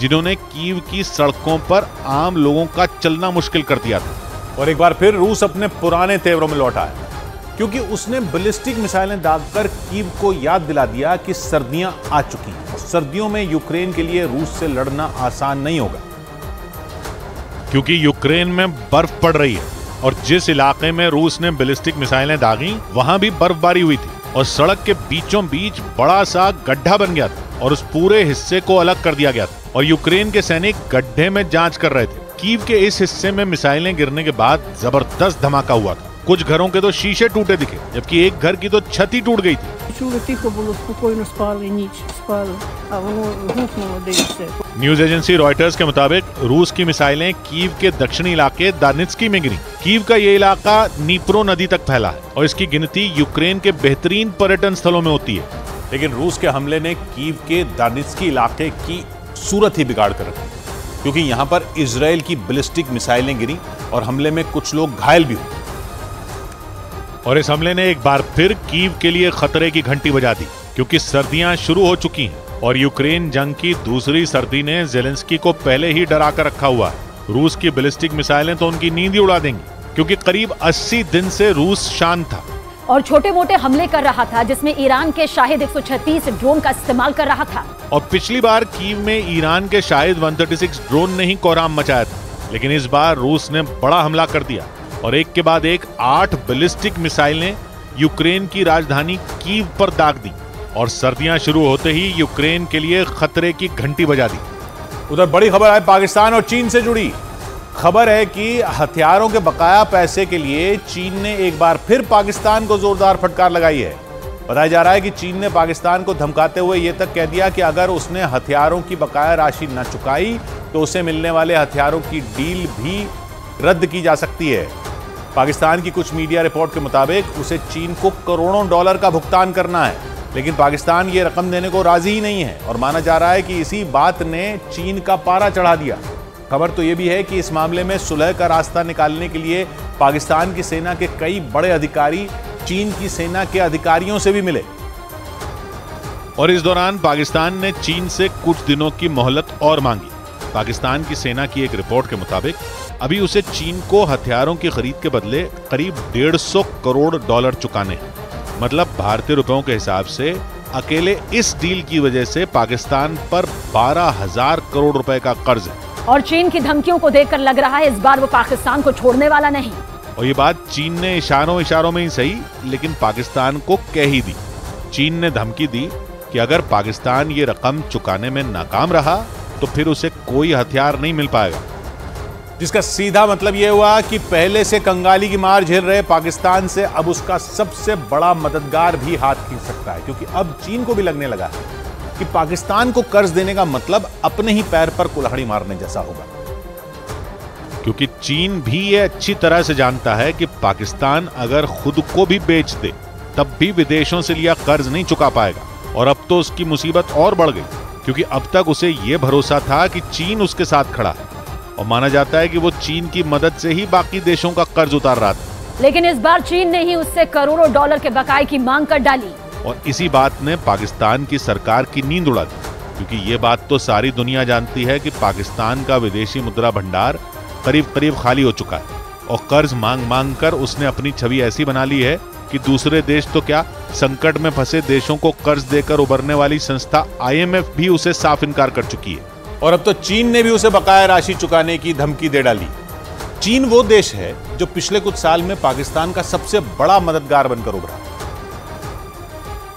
जिन्होंने कीव की सड़कों पर आम लोगों का चलना मुश्किल कर दिया था। और एक बार फिर रूस अपने पुराने तेवरों में लौटा है, क्योंकि उसने बैलिस्टिक मिसाइलें दागकर कीव को याद दिला दिया कि सर्दियां आ चुकी हैं और सर्दियों में यूक्रेन के लिए रूस से लड़ना आसान नहीं होगा, क्योंकि यूक्रेन में बर्फ पड़ रही है और जिस इलाके में रूस ने बैलिस्टिक मिसाइलें दागी वहां भी बर्फबारी हुई थी और सड़क के बीचों बीच बड़ा सा गड्ढा बन गया था और उस पूरे हिस्से को अलग कर दिया गया था और यूक्रेन के सैनिक गड्ढे में जांच कर रहे थे। कीव के इस हिस्से में मिसाइलें गिरने के बाद जबरदस्त धमाका हुआ था। कुछ घरों के तो शीशे टूटे दिखे, जबकि एक घर की तो छत ही टूट गई थी। न्यूज एजेंसी रॉयटर्स के मुताबिक रूस की मिसाइलें कीव के दक्षिणी इलाके दानित्स्की में गिरी। कीव का ये इलाका नीप्रो नदी तक फैला है और इसकी गिनती यूक्रेन के बेहतरीन पर्यटन स्थलों में होती है। लेकिन रूस के हमले ने कीव के दानित्स्की इलाके की सूरत ही बिगाड़ कर रखी, क्योंकि यहां पर इजराइल की बैलिस्टिक मिसाइलें गिरी और हमले में कुछ लोग घायल भी हुए। और इस हमले ने एक बार फिर कीव के लिए खतरे की घंटी बजा दी, क्योंकि सर्दियां शुरू हो चुकी हैं और यूक्रेन जंग की दूसरी सर्दी ने जेलेंस्की को पहले ही डरा कर रखा हुआ है। रूस की बैलिस्टिक मिसाइलें तो उनकी नींद ही उड़ा देंगी, क्योंकि करीब 80 दिन से रूस शांत था और छोटे मोटे हमले कर रहा था, जिसमें ईरान के शाहिद 136 ड्रोन का इस्तेमाल कर रहा था। और पिछली बार कीव में ईरान के शाहिद 136 ड्रोन ने ही कोहराम मचाया था। लेकिन इस बार रूस ने बड़ा हमला कर दिया और एक के बाद एक 8 बैलिस्टिक मिसाइलें यूक्रेन की राजधानी कीव पर दाग दी और सर्दियां शुरू होते ही यूक्रेन के लिए खतरे की घंटी बजा दी। उधर बड़ी खबर है पाकिस्तान और चीन से जुड़ी। खबर है कि हथियारों के बकाया पैसे के लिए चीन ने एक बार फिर पाकिस्तान को जोरदार फटकार लगाई है। बताया जा रहा है कि चीन ने पाकिस्तान को धमकाते हुए यह तक कह दिया कि अगर उसने हथियारों की बकाया राशि न चुकाई तो उसे मिलने वाले हथियारों की डील भी रद्द की जा सकती है। पाकिस्तान की कुछ मीडिया रिपोर्ट के मुताबिक उसे चीन को करोड़ों डॉलर का भुगतान करना है, लेकिन पाकिस्तान ये रकम देने को राजी ही नहीं है और माना जा रहा है कि इसी बात ने चीन का पारा चढ़ा दिया। खबर तो यह भी है कि इस मामले में सुलह का रास्ता निकालने के लिए पाकिस्तान की सेना के कई बड़े अधिकारी चीन की सेना के अधिकारियों से भी मिले और इस दौरान पाकिस्तान ने चीन से कुछ दिनों की मोहलत और मांगी। पाकिस्तान की सेना की एक रिपोर्ट के मुताबिक अभी उसे चीन को हथियारों की खरीद के बदले करीब 150 करोड़ डॉलर चुकाने हैं। मतलब भारतीय रुपयों के हिसाब से अकेले इस डील की वजह से पाकिस्तान पर 12,000 करोड़ रुपए का कर्ज है। और चीन की धमकियों को देखकर लग रहा है इस बार वो पाकिस्तान को छोड़ने वाला नहीं। और ये बात चीन ने इशारों में ही सही लेकिन पाकिस्तान को कह ही दी। चीन ने धमकी दी कि अगर पाकिस्तान ये रकम चुकाने में नाकाम रहा तो फिर उसे कोई हथियार नहीं मिल पाएगा, जिसका सीधा मतलब यह हुआ कि पहले से कंगाली की मार झेल रहे पाकिस्तान से अब उसका सबसे बड़ा मददगार भी हाथ खींच सकता है, क्योंकि अब चीन को भी लगने लगा है कि पाकिस्तान को कर्ज देने का मतलब अपने ही पैर पर कुल्हाड़ी मारने जैसा होगा। क्योंकि चीन भी ये अच्छी तरह से जानता है कि पाकिस्तान अगर खुद को भी बेच दे तब भी विदेशों से लिया कर्ज नहीं चुका पाएगा और अब तो उसकी मुसीबत और बढ़ गई, क्योंकि अब तक उसे यह भरोसा था कि चीन उसके साथ खड़ा है और माना जाता है कि वो चीन की मदद से ही बाकी देशों का कर्ज उतार रहा था। लेकिन इस बार चीन ने ही उससे करोड़ों डॉलर के बकाये की मांग कर डाली और इसी बात ने पाकिस्तान की सरकार की नींद उड़ा दी, क्योंकि ये बात तो सारी दुनिया जानती है कि पाकिस्तान का विदेशी मुद्रा भंडार करीब करीब खाली हो चुका है और कर्ज मांग मांग कर उसने अपनी छवि ऐसी बना ली है कि दूसरे देश तो क्या, संकट में फंसे देशों को कर्ज देकर उबरने वाली संस्था IMF भी उसे साफ इनकार कर चुकी है। और अब तो चीन ने भी उसे बकाया राशि चुकाने की धमकी दे डाली। चीन वो देश है जो पिछले कुछ साल में पाकिस्तान का सबसे बड़ा मददगार बनकर उभरा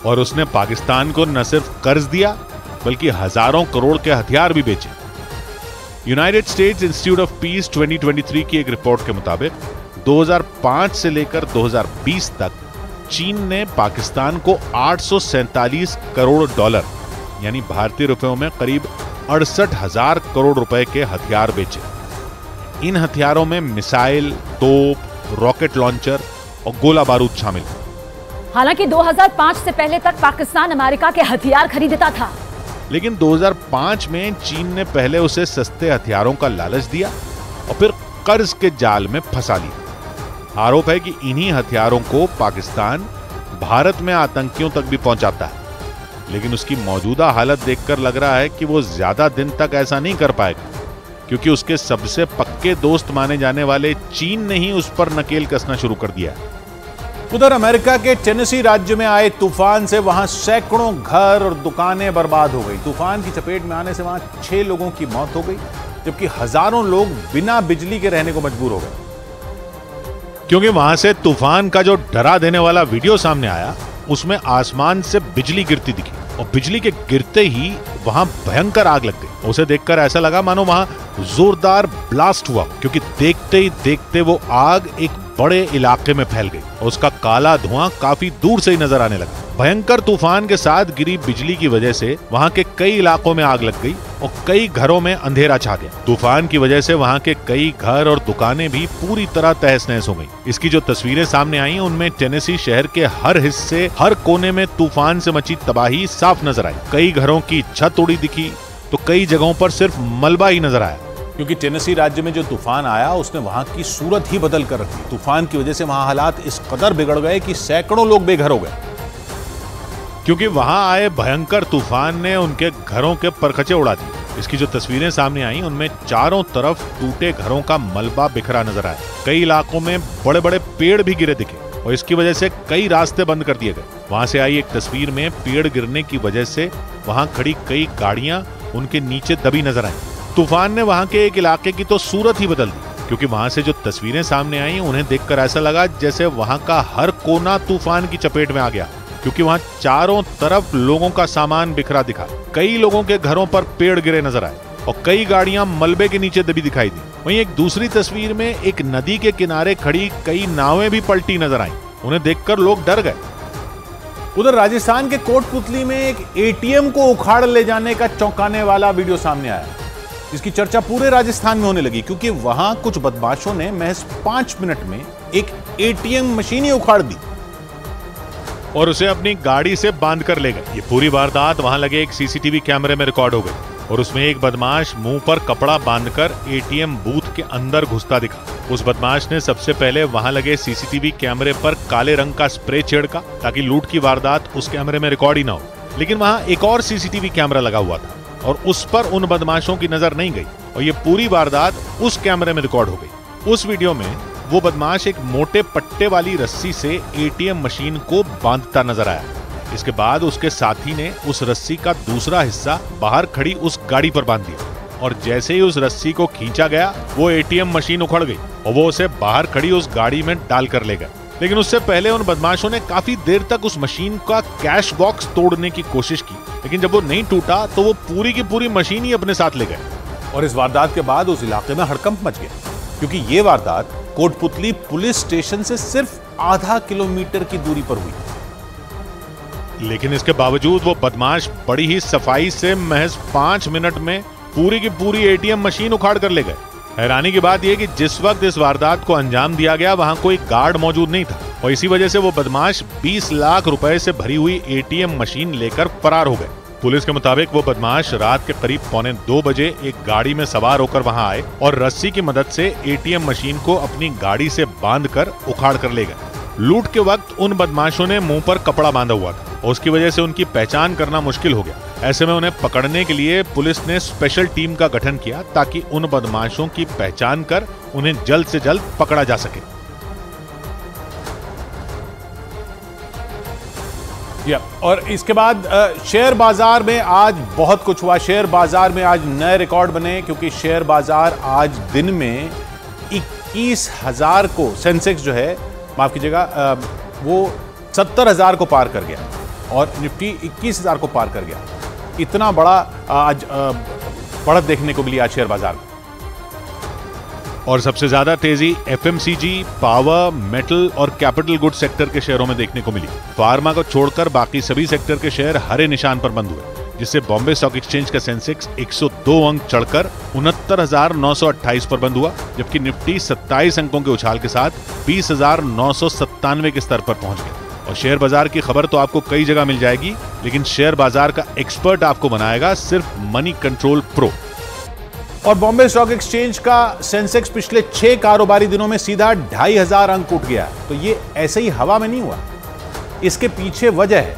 और उसने पाकिस्तान को न सिर्फ कर्ज दिया बल्कि हजारों करोड़ के हथियार भी बेचे। United states institute of peace 2023 की एक रिपोर्ट के मुताबिक 2005 से लेकर 2020 तक चीन ने पाकिस्तान को 847 करोड़ डॉलर यानी भारतीय रुपयों में करीब 68,000 करोड़ रुपए के हथियार बेचे। इन हथियारों में मिसाइल, तोप, रॉकेट लॉन्चर और गोला बारूद शामिल है। हालांकि 2005 से पहले तक पाकिस्तान अमेरिका के हथियार खरीदता था, लेकिन 2005 में चीन ने पहले उसे सस्ते हथियारों का लालच दिया और फिर कर्ज के जाल में फंसा लिया। आरोप है कि इन्हीं हथियारों को पाकिस्तान भारत में आतंकियों तक भी पहुंचाता है, लेकिन उसकी मौजूदा हालत देखकर लग रहा है कि वो ज्यादा दिन तक ऐसा नहीं कर पाएगा, क्योंकि उसके सबसे पक्के दोस्त माने जाने वाले चीन ने ही उस पर नकेल कसना शुरू कर दिया है। उधर अमेरिका के टेनेसी राज्य में आए तूफान से वहां सैकड़ों घर और दुकानें बर्बाद हो गई। तूफान की चपेट में आने से वहां 6 लोगों की मौत हो गई, जबकि हजारों लोग बिना बिजली के रहने को मजबूर हो गए। क्योंकि वहां से तूफान का जो डरा देने वाला वीडियो सामने आया उसमें आसमान से बिजली गिरती दिखी और बिजली के गिरते ही वहां भयंकर आग लग गई। उसे देखकर ऐसा लगा मानो वहां जोरदार ब्लास्ट हुआ, क्योंकि देखते ही देखते वो आग एक बड़े इलाके में फैल गई और उसका काला धुआं काफी दूर से ही नजर आने लगा। भयंकर तूफान के साथ गिरी बिजली की वजह से वहां के कई इलाकों में आग लग गई और कई घरों में अंधेरा छा गया। तूफान की वजह से वहां के कई घर और दुकानें भी पूरी तरह तहस नहस हो गई। इसकी जो तस्वीरें सामने आई उनमें टेनेसी शहर के हर हिस्से, हर कोने में तूफान से मची तबाही साफ नजर आई। कई घरों की छत उड़ी दिखी तो कई जगहों पर सिर्फ मलबा ही नजर आया, क्योंकि टेनेसी राज्य में जो तूफान आया उसने वहां की सूरत ही बदल कर रखी। तूफान की वजह से वहां हालात इस कदर बिगड़ गए कि सैकड़ों लोग बेघर हो गए, क्योंकि वहां आए भयंकर तूफान ने उनके घरों के परखचे उड़ा दिए। इसकी जो तस्वीरें सामने आई उनमें चारों तरफ टूटे घरों का मलबा बिखरा नजर आया। कई इलाकों में बड़े बड़े पेड़ भी गिरे दिखे और इसकी वजह से कई रास्ते बंद कर दिए गए। वहां से आई एक तस्वीर में पेड़ गिरने की वजह से वहां खड़ी कई गाड़ियां उनके नीचे दबी नजर आई। तूफान ने वहां के एक इलाके की तो सूरत ही बदल दी, क्योंकि वहां से जो तस्वीरें सामने आई उन्हें देखकर ऐसा लगा जैसे वहां का हर कोना तूफान की चपेट में आ गया, क्योंकि वहां चारों तरफ लोगों का सामान बिखरा दिखा। कई लोगों के घरों पर पेड़ गिरे नजर आए और कई गाड़ियां मलबे के नीचे दबी दिखाई दी। वहीं एक दूसरी तस्वीर में एक नदी के किनारे खड़ी कई नावें भी पलटी नजर आईं। उन्हें देखकर लोग डर गए। उधर राजस्थान के कोटपुतली में एक एटीएम को उखाड़ ले जाने का चौंकाने वाला वीडियो सामने आया, जिसकी चर्चा पूरे राजस्थान में होने लगी, क्योंकि वहां कुछ बदमाशों ने महज 5 मिनट में एक एटीएम मशीन ही उखाड़ दी और उसे अपनी गाड़ी से बांध कर ले गए। ये पूरी वारदात वहां लगे एक सीसीटीवी कैमरे में रिकॉर्ड हो गई और उसमें एक बदमाश मुंह पर कपड़ा बांधकर एटीएम बूथ के अंदर घुसता दिखा। उस बदमाश ने सबसे पहले वहां लगे सीसीटीवी कैमरे पर काले रंग का स्प्रे छिड़का ताकि लूट की वारदात उस कैमरे में रिकॉर्ड ही ना हो। लेकिन वहां एक और सीसीटीवी कैमरा लगा हुआ था और उस पर उन बदमाशों की नजर नहीं गई और ये पूरी वारदात उस कैमरे में रिकॉर्ड हो गई। उस वीडियो में वो बदमाश एक मोटे पट्टे वाली रस्सी से एटीएम मशीन को बांधता नजर आया। इसके बाद उसके साथी ने उस रस्सी का दूसरा हिस्सा बाहर खड़ी उस गाड़ी पर बांध दिया और जैसे ही उस रस्सी को खींचा गया वो एटीएम मशीन उखड़ गई और वो उसे बाहर खड़ी उस गाड़ी में डाल कर ले गए। लेकिन उससे पहले उन बदमाशों ने काफी देर तक उस मशीन का कैश बॉक्स तोड़ने की कोशिश की, लेकिन जब वो नहीं टूटा तो वो पूरी की पूरी मशीन ही अपने साथ ले गए। और इस वारदात के बाद उस इलाके में हड़कंप मच गया, क्योंकि ये वारदात कोटपुतली पुलिस स्टेशन से सिर्फ आधा किलोमीटर की दूरी पर हुई। लेकिन इसके बावजूद वो बदमाश बड़ी ही सफाई से महज 5 मिनट में पूरी की पूरी एटीएम मशीन उखाड़ कर ले गए। हैरानी की बात यह कि जिस वक्त इस वारदात को अंजाम दिया गया वहां कोई गार्ड मौजूद नहीं था और इसी वजह से वो बदमाश 20 लाख रुपए से भरी हुई एटीएम मशीन लेकर फरार हो गए। पुलिस के मुताबिक वो बदमाश रात के करीब 1:45 बजे एक गाड़ी में सवार होकर वहां आए और रस्सी की मदद से एटीएम मशीन को अपनी गाड़ी से बांधकर उखाड़ कर ले गए। लूट के वक्त उन बदमाशों ने मुंह पर कपड़ा बांधा हुआ था और उसकी वजह से उनकी पहचान करना मुश्किल हो गया। ऐसे में उन्हें पकड़ने के लिए पुलिस ने स्पेशल टीम का गठन किया ताकि उन बदमाशों की पहचान कर उन्हें जल्द से जल्द पकड़ा जा सके। और इसके बाद शेयर बाजार में आज बहुत कुछ हुआ। शेयर बाजार में आज नए रिकॉर्ड बने, क्योंकि शेयर बाजार आज दिन में 21,000 को, सेंसेक्स जो है माफ कीजिएगा, वो 70,000 को पार कर गया और निफ्टी 21,000 को पार कर गया। इतना बड़ा आज बढ़त देखने को मिली आज शेयर बाजार में। और सबसे ज्यादा तेजी एफएमसीजी, पावर, मेटल और कैपिटल गुड सेक्टर के शेयरों में देखने को मिली। फार्मा को छोड़कर बाकी सभी सेक्टर के शेयर हरे निशान पर बंद हुए, जिससे बॉम्बे स्टॉक एक्सचेंज का सेंसेक्स 102 अंक चढ़कर 69,928 पर बंद हुआ, जबकि निफ्टी 27 अंकों के उछाल के साथ 20,997 के स्तर पर पहुंच गया। और शेयर बाजार की खबर तो आपको कई जगह मिल जाएगी, लेकिन शेयर बाजार का एक्सपर्ट आपको बनाएगा सिर्फ मनी कंट्रोल प्रो। और बॉम्बे स्टॉक एक्सचेंज का सेंसेक्स पिछले 6 कारोबारी दिनों में सीधा 2,500 अंक उठ गया। तो ये ऐसे ही हवा में नहीं हुआ, इसके पीछे वजह है।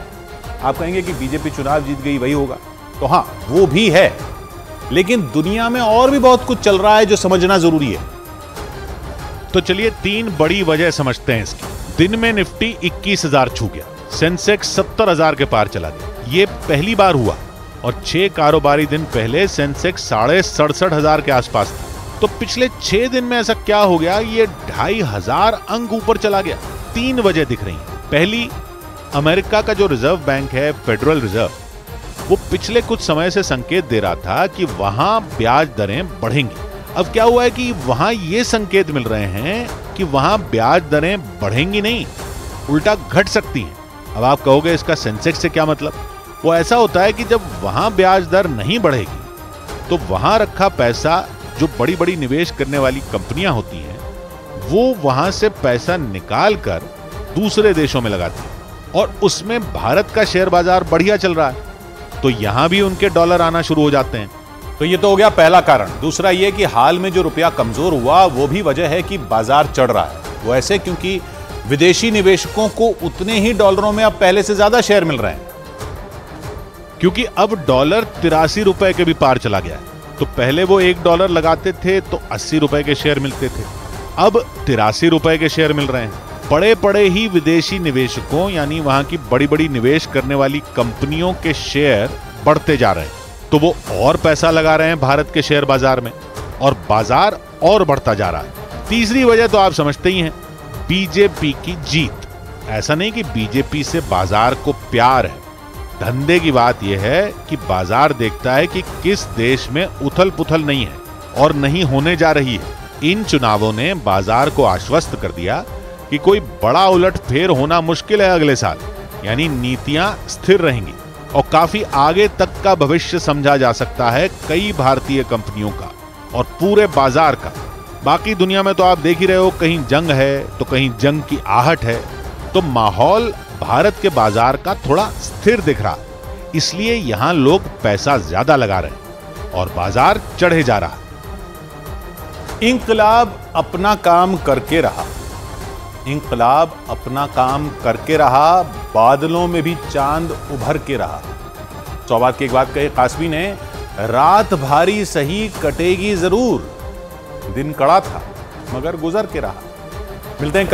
आप कहेंगे कि बीजेपी चुनाव जीत गई, वही होगा, तो हां वो भी है, लेकिन दुनिया में और भी बहुत कुछ चल रहा है जो समझना जरूरी है। तो चलिए 3 बड़ी वजह समझते हैं इसकी। दिन में निफ्टी 21,000 छू गया, सेंसेक्स 70,000 के पार चला गया, ये पहली बार हुआ। और 6 कारोबारी दिन पहले सेंसेक्स 67,500 के आसपास था। तो पिछले 6 दिन में ऐसा क्या हो गया, ये 2,500 अंक ऊपर चला गया। 3 वजह दिख रही हैं। पहली, अमेरिका का जो रिजर्व बैंक है, फेडरल रिजर्व, वो पिछले कुछ समय से संकेत दे रहा था कि वहां ब्याज दरें बढ़ेंगी। अब क्या हुआ है कि वहां ये संकेत मिल रहे हैं कि वहां ब्याज दरें बढ़ेंगी नहीं, उल्टा घट सकती हैं। अब आप कहोगे इसका सेंसेक्स से क्या मतलब? वो ऐसा होता है कि जब वहां ब्याज दर नहीं बढ़ेगी तो वहां रखा पैसा, जो बड़ी बड़ी निवेश करने वाली कंपनियां होती हैं, वो वहां से पैसा निकाल कर दूसरे देशों में लगाती हैं और उसमें भारत का शेयर बाजार बढ़िया चल रहा है, तो यहां भी उनके डॉलर आना शुरू हो जाते हैं। तो ये तो हो गया पहला कारण। दूसरा ये कि हाल में जो रुपया कमजोर हुआ वो भी वजह है कि बाजार चढ़ रहा है। वो ऐसे क्योंकि विदेशी निवेशकों को उतने ही डॉलरों में अब पहले से ज्यादा शेयर मिल रहे हैं, क्योंकि अब डॉलर 83 रुपए के भी पार चला गया है। तो पहले वो $1 लगाते थे तो 80 रुपए के शेयर मिलते थे, अब 83 रुपए के शेयर मिल रहे हैं। पड़े पड़े ही विदेशी निवेशकों, यानी वहां की बड़ी बड़ी निवेश करने वाली कंपनियों के शेयर बढ़ते जा रहे हैं। तो वो और पैसा लगा रहे हैं भारत के शेयर बाजार में और बाजार और बढ़ता जा रहा है। तीसरी वजह तो आप समझते ही हैं, बीजेपी की जीत। ऐसा नहीं कि बीजेपी से बाजार को प्यार है, धंधे की बात यह है कि बाजार देखता है कि किस देश में उथल पुथल नहीं है और नहीं होने जा रही है। इन चुनावों ने बाजार को आश्वस्त कर दिया कि कोई बड़ा उलटफेर होना मुश्किल है अगले साल, यानी नीतियां स्थिर रहेंगी और काफी आगे तक का भविष्य समझा जा सकता है कई भारतीय कंपनियों का और पूरे बाजार का। बाकी दुनिया में तो आप देख ही रहे हो, कहीं जंग है तो कहीं जंग की आहट है, तो माहौल भारत के बाजार का थोड़ा स्थिर दिख रहा, इसलिए यहां लोग पैसा ज्यादा लगा रहे हैं और बाजार चढ़े जा रहा। इंकलाब अपना काम करके रहा, इंकलाब अपना काम करके रहा, बादलों में भी चांद उभर के रहा। सौबात की एक बात कही कासमी ने, रात भारी सही कटेगी जरूर, दिन कड़ा था मगर गुजर के रहा। मिलते हैं